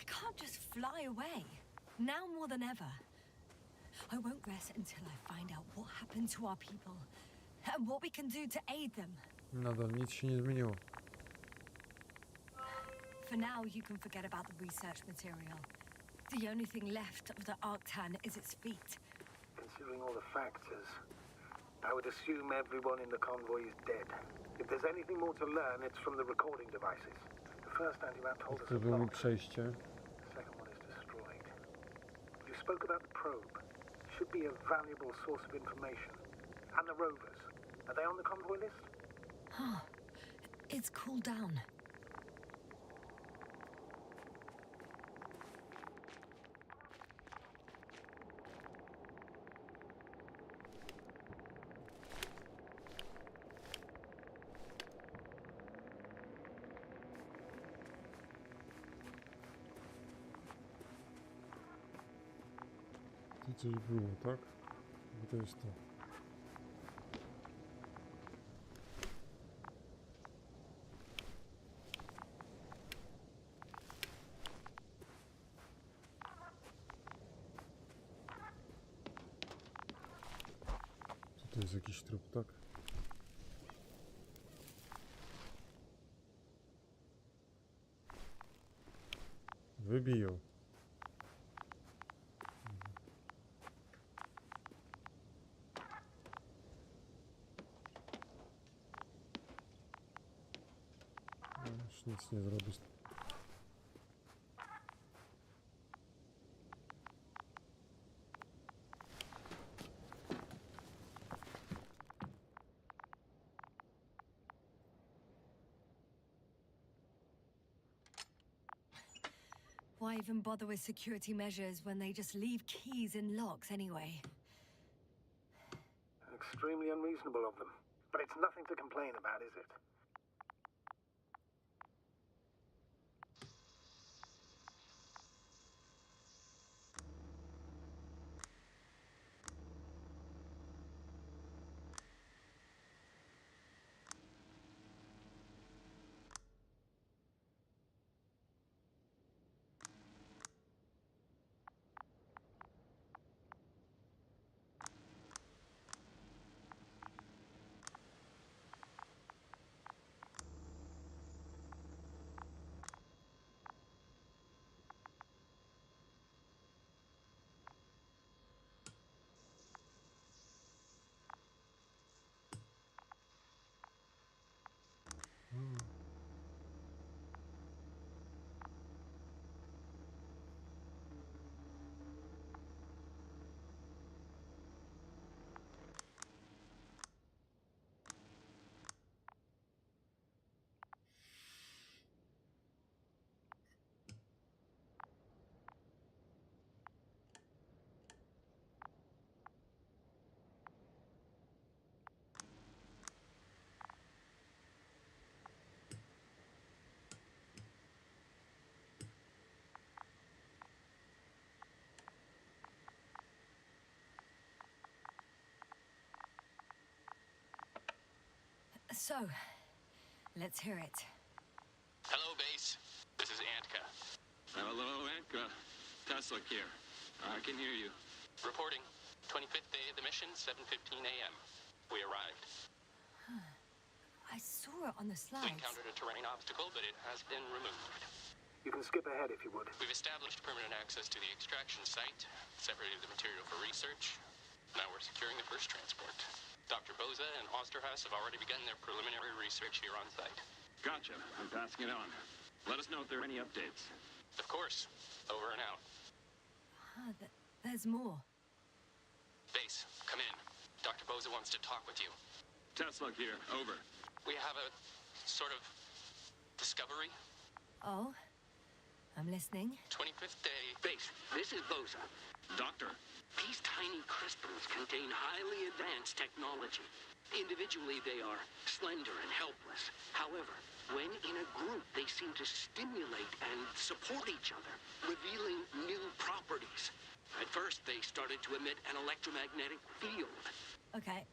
can't just fly away. Now more than ever. I won't rest until I find out what happened to our people. And what we can do to aid them.
Nadal nic się nie zmieniło.
For now, you can forget about the research material. The only thing left of the Arctan is its feet.
Considering all the factors, I would assume everyone in the convoy is dead. If there's anything more to learn, it's from the recording devices. The first antimat told us a
Otworzył mi
lot.
przejście.
The second one is destroyed. You spoke about the probe. Should be a valuable source of information. And the rovers. Are they on the convoy list?
Huh. It's cooled down.
Tu coś było, tak? Bo to jest to. To jest jakiś trup, tak? Wybiją. Już nic nie zrobisz.
Why even bother with security measures when they just leave keys in locks anyway?
Extremely unreasonable of them. But it's nothing to complain about, is it?
So, let's hear it.
Hello, base. This is Antka.
Hello, Anka. Tesla here. I can hear you.
Reporting. 25th day of the mission, 7:15 a.m. We arrived.
I saw it on the
We
slides.
encountered a terrain obstacle, but it has been removed.
You can skip ahead if you would.
We've established permanent access to the extraction site, separated the material for research. Now we're securing the first transport. Dr. Boza and Osterhaus have already begun their preliminary research here on site.
Gotcha. I'm passing it on. Let us know if there are any updates.
Of course. Over and out.
There's more.
Base, come in. Dr. Boza wants to talk with you.
Tesla here. Over.
We have a sort of discovery.
Oh? I'm listening.
25th day.
Base, this is Boza.
Doctor.
These tiny crystals contain highly advanced technology. Individually, they are slender and helpless. However, when in a group, they seem to stimulate and support each other, revealing new properties. At first, they started to emit an electromagnetic field.
Okay.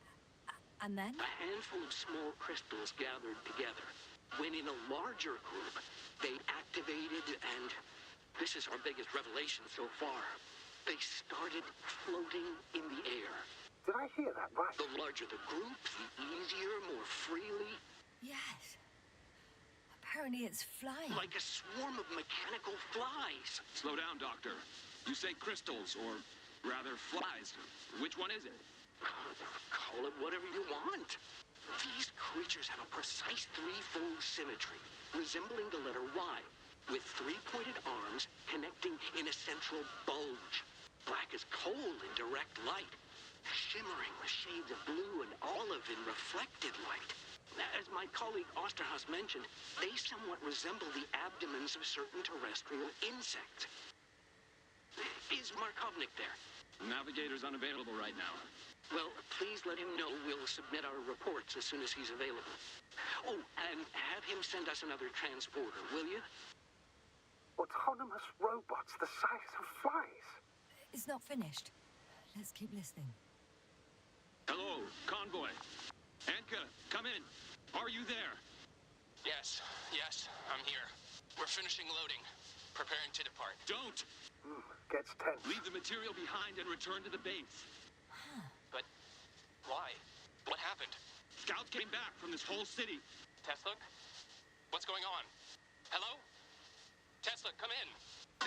And then?
A handful of small crystals gathered together. When in a larger group, they activated and... this is our biggest revelation so far. They started floating in the air.
Did I hear that right?
The larger the group, the easier, more freely.
Yes. Apparently it's flying.
Like a swarm of mechanical flies.
Slow down, Doctor. You say crystals, or rather flies. Which one is it?
Call it whatever you want. These creatures have a precise threefold symmetry, resembling the letter Y, with three-pointed arms connecting in a central bulge. Black as coal in direct light, shimmering with shades of blue and olive in reflected light. As my colleague Osterhaus mentioned, they somewhat resemble the abdomens of certain terrestrial insects. Is Markovnik there?
Navigator's unavailable right now.
Well, please let him know we'll submit our reports as soon as he's available. Oh, and have him send us another transporter, will you?
Autonomous robots the size of flies.
It's not finished. Let's keep listening.
Hello, convoy. Anka, come in. Are you there?
Yes, I'm here. We're finishing loading. Preparing to depart.
Don't!
Gets tense.
Leave the material behind and return to the base.
But why? What happened?
Scouts came back from this whole city.
Tesla? What's going on? Hello? Tesla, come in.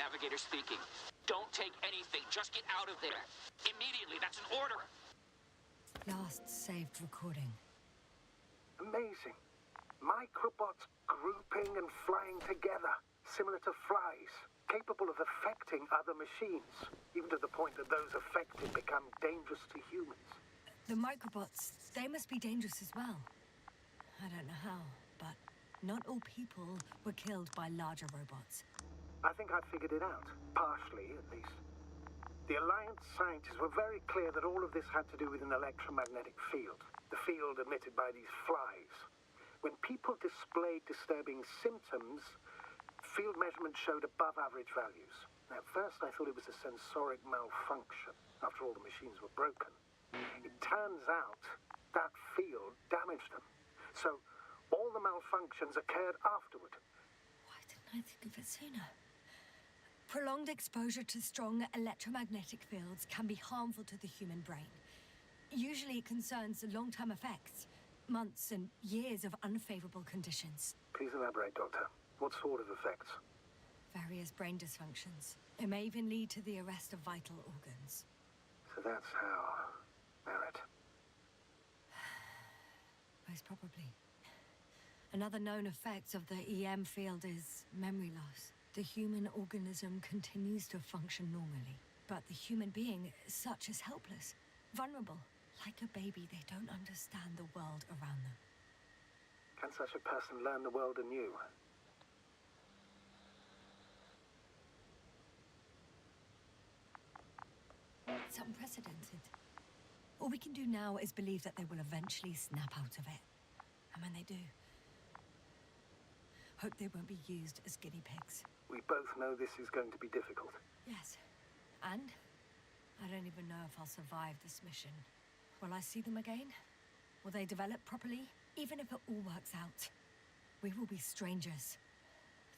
Navigator speaking. Don't take anything. Just get out of there. Immediately. That's an order.
Last saved recording.
Amazing. Microbots grouping and flying together, similar to flies, capable of affecting other machines, even to the point that those affected become dangerous to humans.
The microbots, they must be dangerous as well. I don't know how, but not all people were killed by larger robots.
I think I figured it out, partially at least. The Alliance scientists were very clear that all of this had to do with an electromagnetic field, the field emitted by these flies. When people displayed disturbing symptoms, field measurements showed above average values. At first I thought it was a sensoric malfunction. After all, the machines were broken. It turns out that field damaged them. So all the malfunctions occurred afterward.
Why didn't I think of it sooner? Prolonged exposure to strong electromagnetic fields can be harmful to the human brain. Usually it concerns long-term effects, months and years of unfavorable conditions.
Please elaborate, Doctor. What sort of effects?
Various brain dysfunctions. It may even lead to the arrest of vital organs.
So that's how... Merit.
Most probably. Another known effect of the EM field is memory loss. The human organism continues to function normally, but the human being as such is helpless, vulnerable. Like a baby, they don't understand the world around them.
Can such a person learn the world anew?
It's unprecedented. All we can do now is believe that they will eventually snap out of it. And when they do, hope they won't be used as guinea pigs.
We both know this is going to be difficult.
Yes. And I don't even know if I'll survive this mission. Will I see them again? Will they develop properly? Even if it all works out, we will be strangers.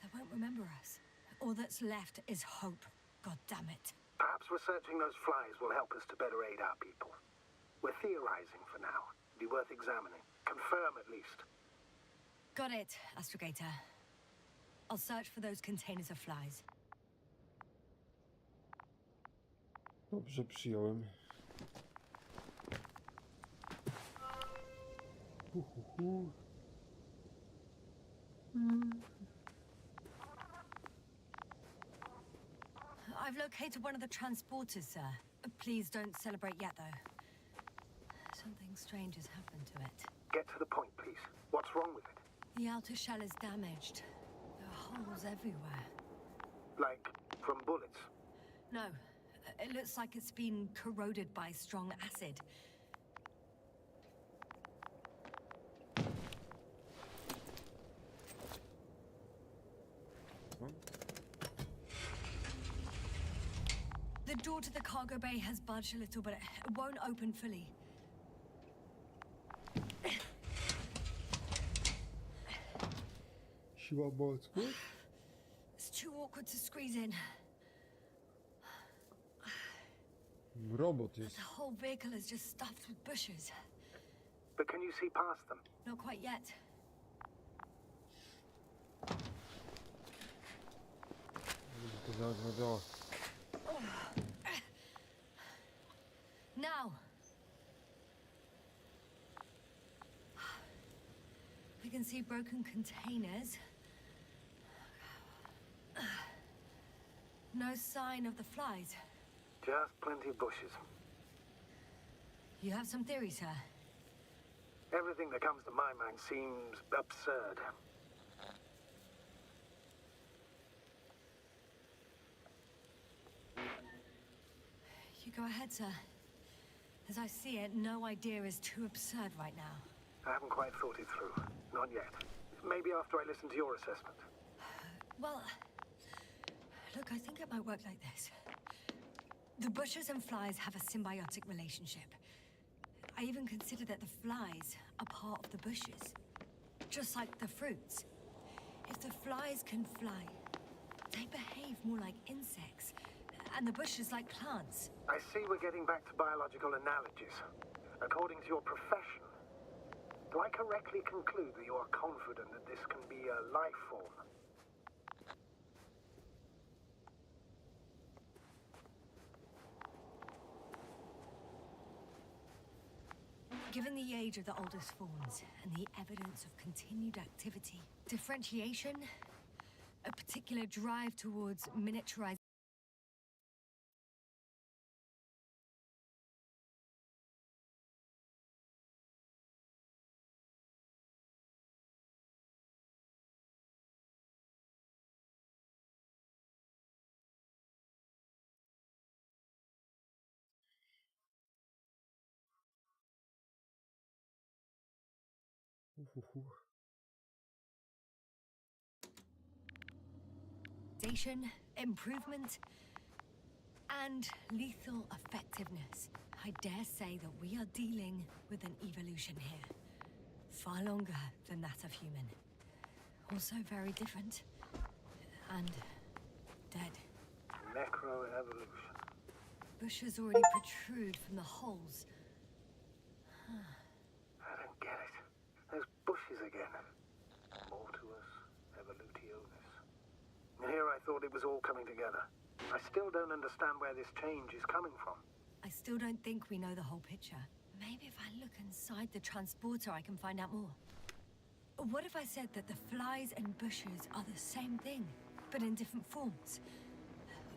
They won't remember us. All that's left is hope. God damn it.
Perhaps researching those flies will help us to better aid our people. We're theorizing for now. Be worth examining. Confirm at least.
Got it, Astrogator. I'll search for those containers of flies.
Dobrze, przyjąłem.
I've located one of the transporters, sir. Please don't celebrate yet, though. Something strange has happened to it.
Get to the point, please. What's wrong with it?
The outer shell is damaged. There are holes everywhere.
Like, from bullets?
No, it looks like it's been corroded by strong acid. The door to the cargo bay has budged a little, but it won't open fully.
Siła mózgu?
It's too awkward to squeeze in.
Robot jest.
The whole vehicle is just stuffed with bushes.
But can you see past them?
Not quite yet.
To zadziała.
Now! We can see broken containers. No sign of the flies.
Just plenty of bushes.
You have some theories, sir?
Everything that comes to my mind seems absurd.
You go ahead, sir. As I see it, no idea is too absurd right now.
I haven't quite thought it through. Not yet. Maybe after I listen to your assessment.
Well, look, I think it might work like this. The bushes and flies have a symbiotic relationship. I even consider that the flies are part of the bushes. Just like the fruits. If the flies can fly, they behave more like insects, and the bushes like plants.
I see we're getting back to biological analogies. According to your profession, do I correctly conclude that you are confident that this can be a life form?
Given the age of the oldest forms and the evidence of continued activity, differentiation, a particular drive towards miniaturization. Improvement, and lethal effectiveness. I dare say that we are dealing with an evolution here. Far longer than that of human. Also very different. And dead.
Necroevolution.
Bushes already protrude from the holes.
I don't get it. Those bushes again. Mortuus evolutionis. And here I thought it was all coming together. I still don't understand where this change is coming from.
I still don't think we know the whole picture. Maybe if I look inside the transporter, I can find out more. What if I said that the flies and bushes are the same thing, but in different forms?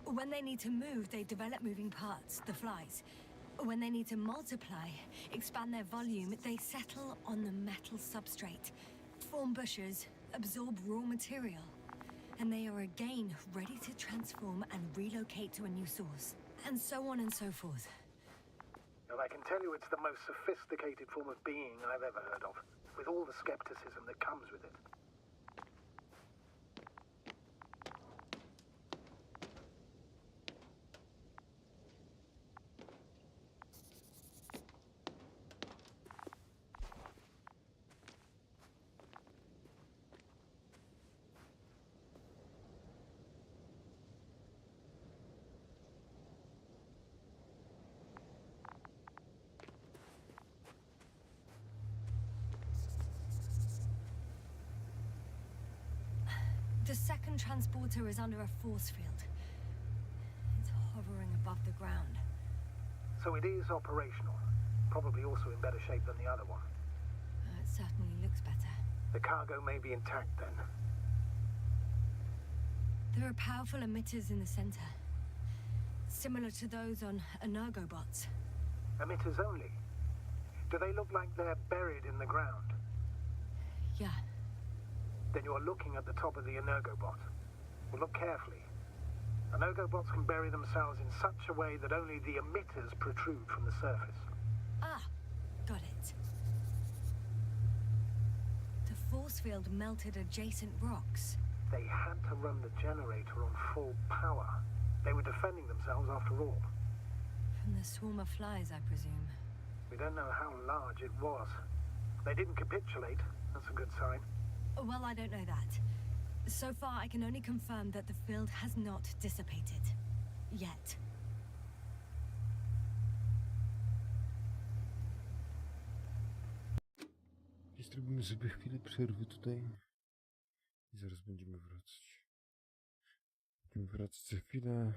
When they need to move, they develop moving parts, the flies. When they need to multiply, expand their volume, they settle on the metal substrate, form bushes, absorb raw material. And they are again ready to transform and relocate to a new source. And so on and so forth.
And I can tell you it's the most sophisticated form of being I've ever heard of, with all the skepticism that comes with it.
second transporter is under a force field. It's hovering above the ground.
So it is operational. Probably also in better shape than the other one.
It certainly looks better.
The cargo may be intact then.
There are powerful emitters in the center, similar to those on Energobots.
Emitters only? Do they look like they're buried in the ground?
Yeah,
Then you're looking at the top of the Energobot. Well, look carefully. Energobots can bury themselves in such a way that only the emitters protrude from the surface.
got it. The force field melted adjacent rocks.
They had to run the generator on full power. They were defending themselves after all.
From the swarm of flies, I presume.
We don't know how large it was. They didn't capitulate. That's a good sign.
Well, I don't know that. So far, I can only confirm that the field has not dissipated. Yet.
Zrobimy sobie chwilę przerwy tutaj. I zaraz będziemy wracać. Będziemy wracać za chwilę.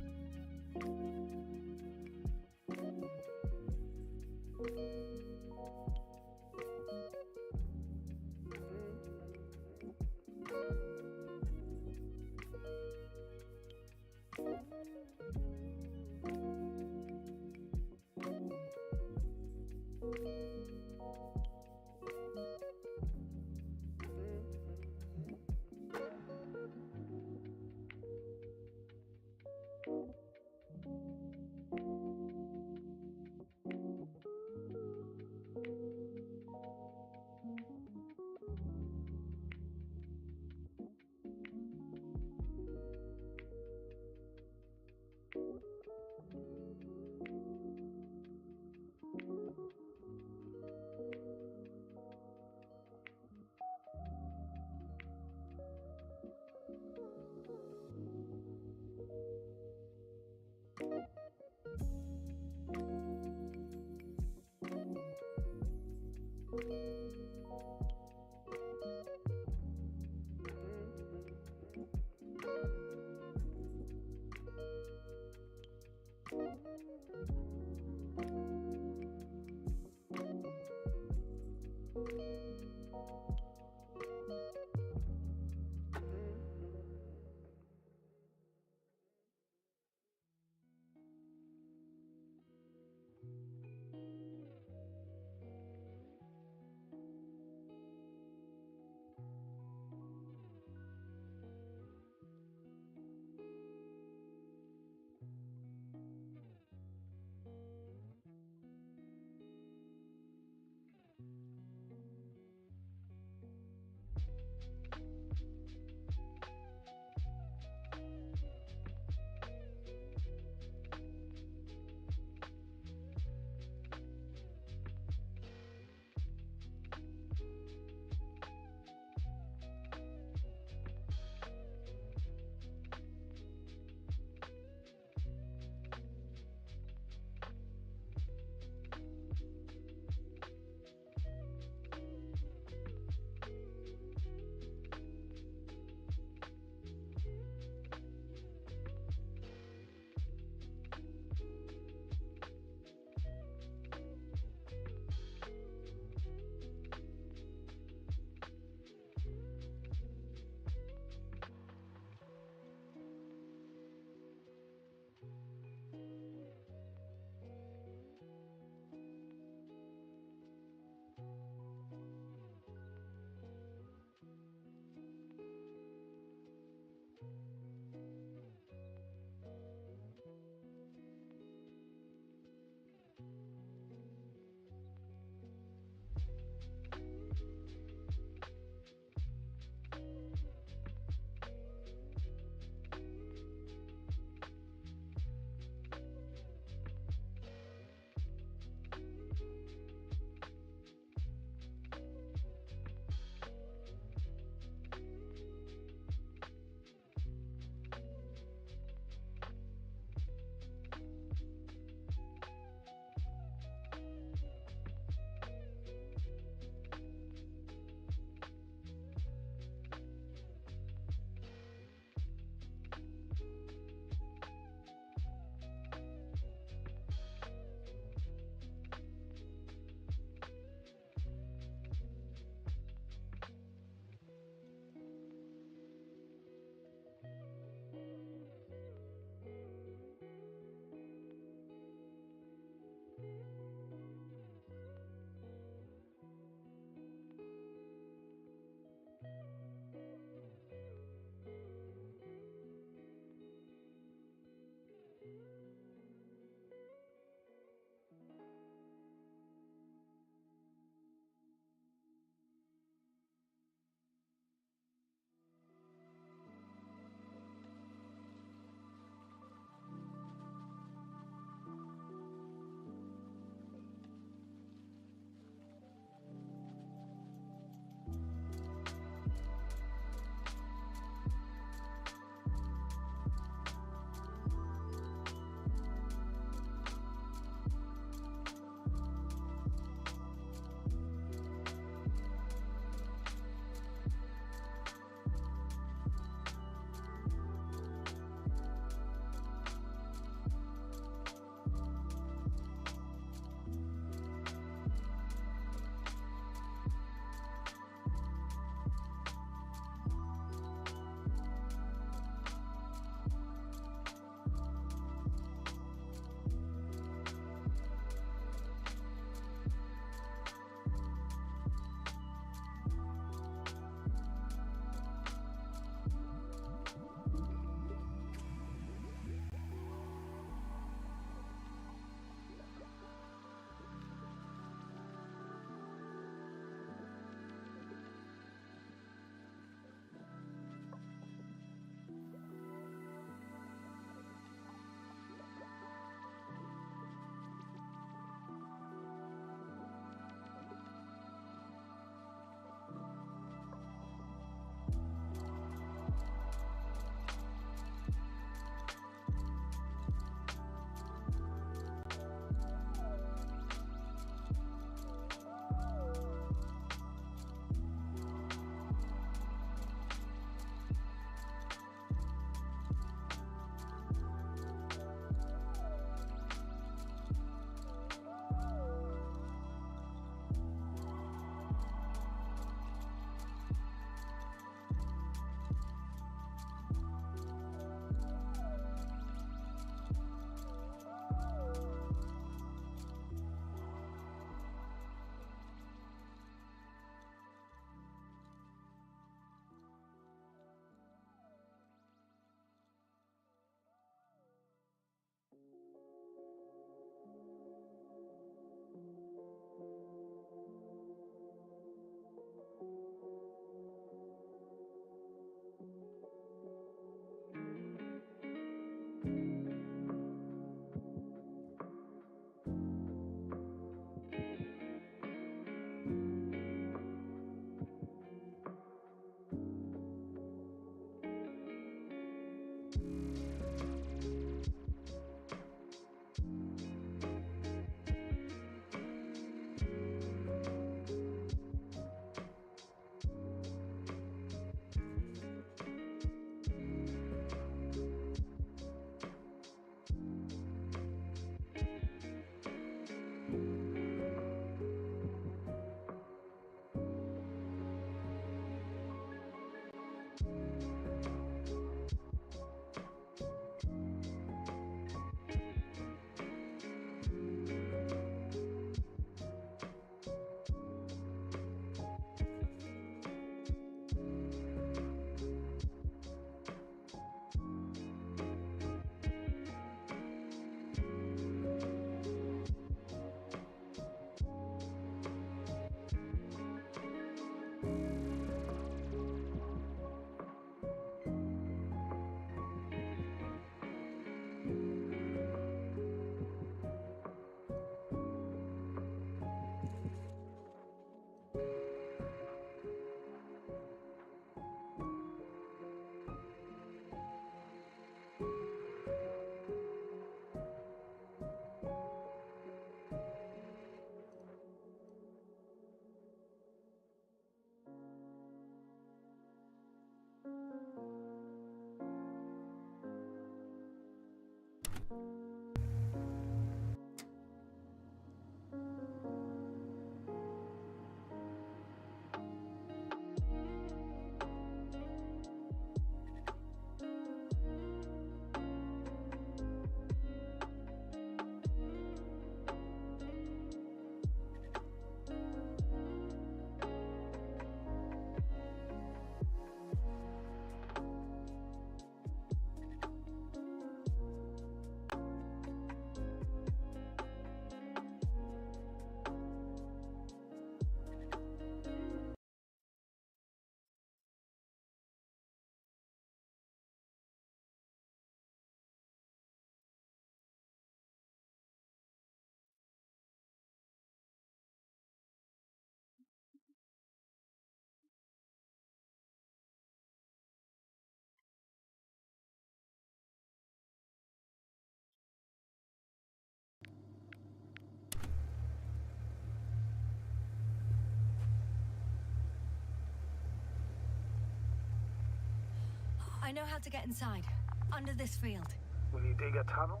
I know how to get inside. Under this field.
Will you dig a tunnel?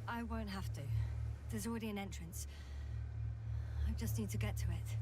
I won't have to. There's already an entrance. I just need to get to it.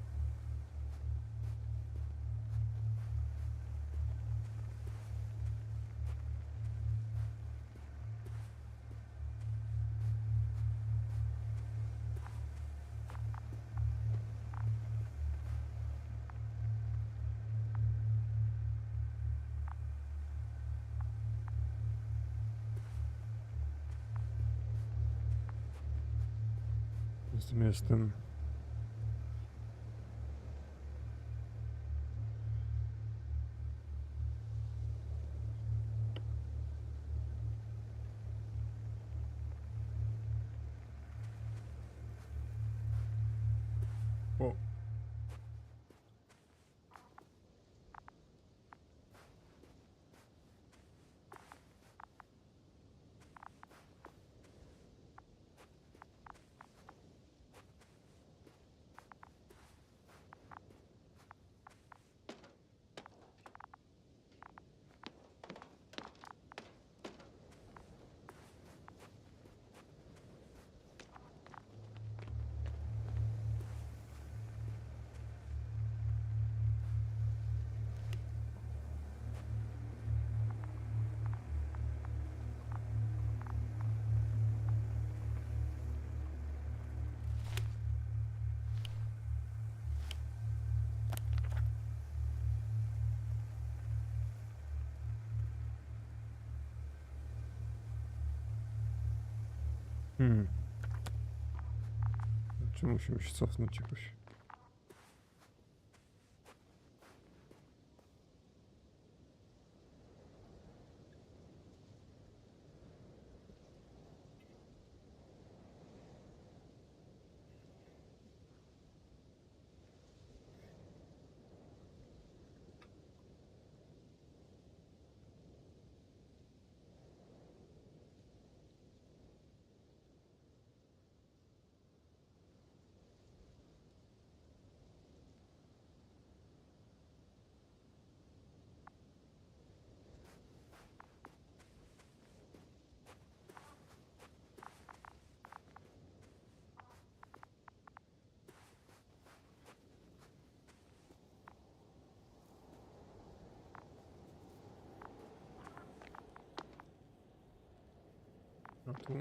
Jestem. O. Czy musimy się cofnąć jakoś? A tu?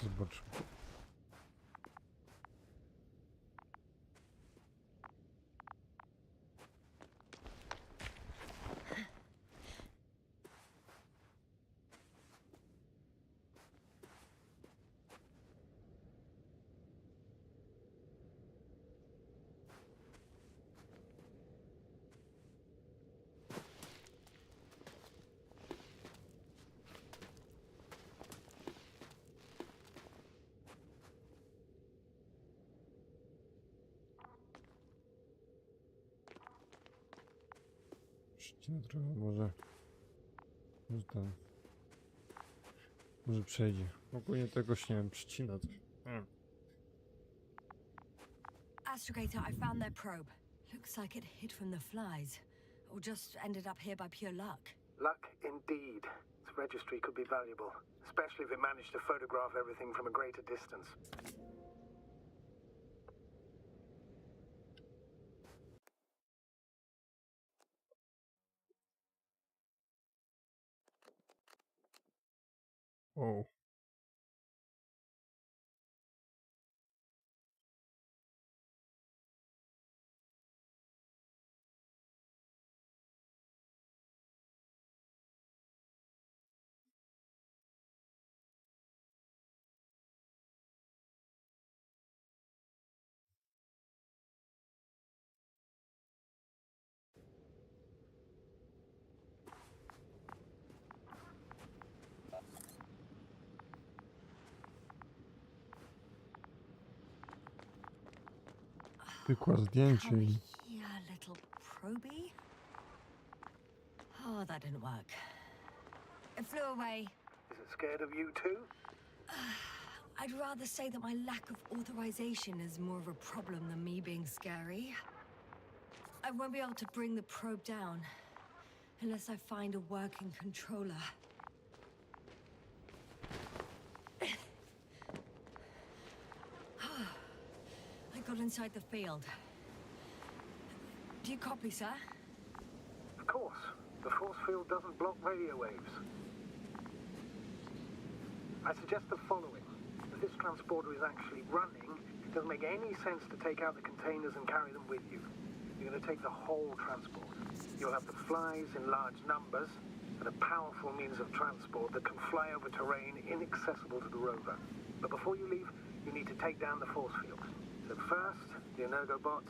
Zobacz. Przycinę trochę, może ten. Może przejdzie. Ogólnie tego się nie wiem, przycina coś.
Astrogator, I found their probe. Looks like it hid from the flies. Or just ended up here by pure luck.
Luck indeed. This registry could be valuable, especially if it managed to photograph everything from a greater distance.
O. Wykła zdjęcie
Come
i...
here, little probie. Oh, that didn't work. It flew away.
Is it scared of you too?
I'd rather say that my lack of authorization is more of a problem than me being scary. I won't be able to bring the probe down unless I find a working controller. I got inside the field. Do you copy, sir?
Of course. The force field doesn't block radio waves. I suggest the following. If this transporter is actually running, it doesn't make any sense to take out the containers and carry them with you. You're going to take the whole transport. You'll have the flies in large numbers and a powerful means of transport that can fly over terrain inaccessible to the rover. But before you leave, you need to take down the force field. So first, the Energobot,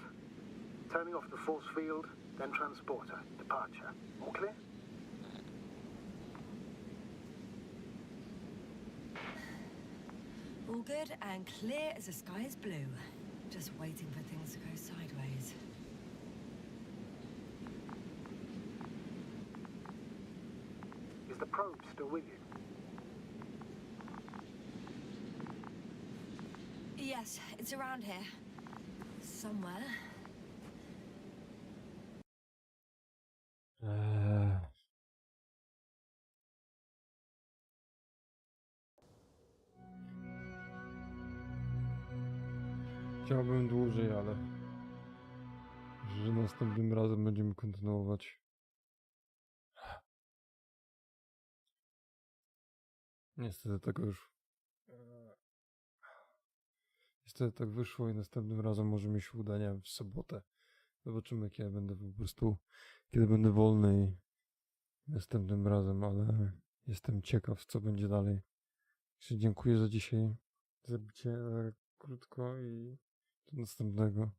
turning off the force field, then transporter, departure. All clear?
All good and clear as the sky is blue. Just waiting for things to go sideways.
Is the probe still with you?
Yes, it's around here. Somewhere.
Chciałbym dłużej, ale... że następnym razem będziemy kontynuować. Niestety tego już... Niestety tak wyszło i następnym razem może mi się uda, nie wiem, w sobotę. Zobaczymy, kiedy będę po prostu... kiedy będę wolny i następnym razem, ale jestem ciekaw, co będzie dalej. Także dziękuję za dzisiaj. Zrobicie krótko i do następnego.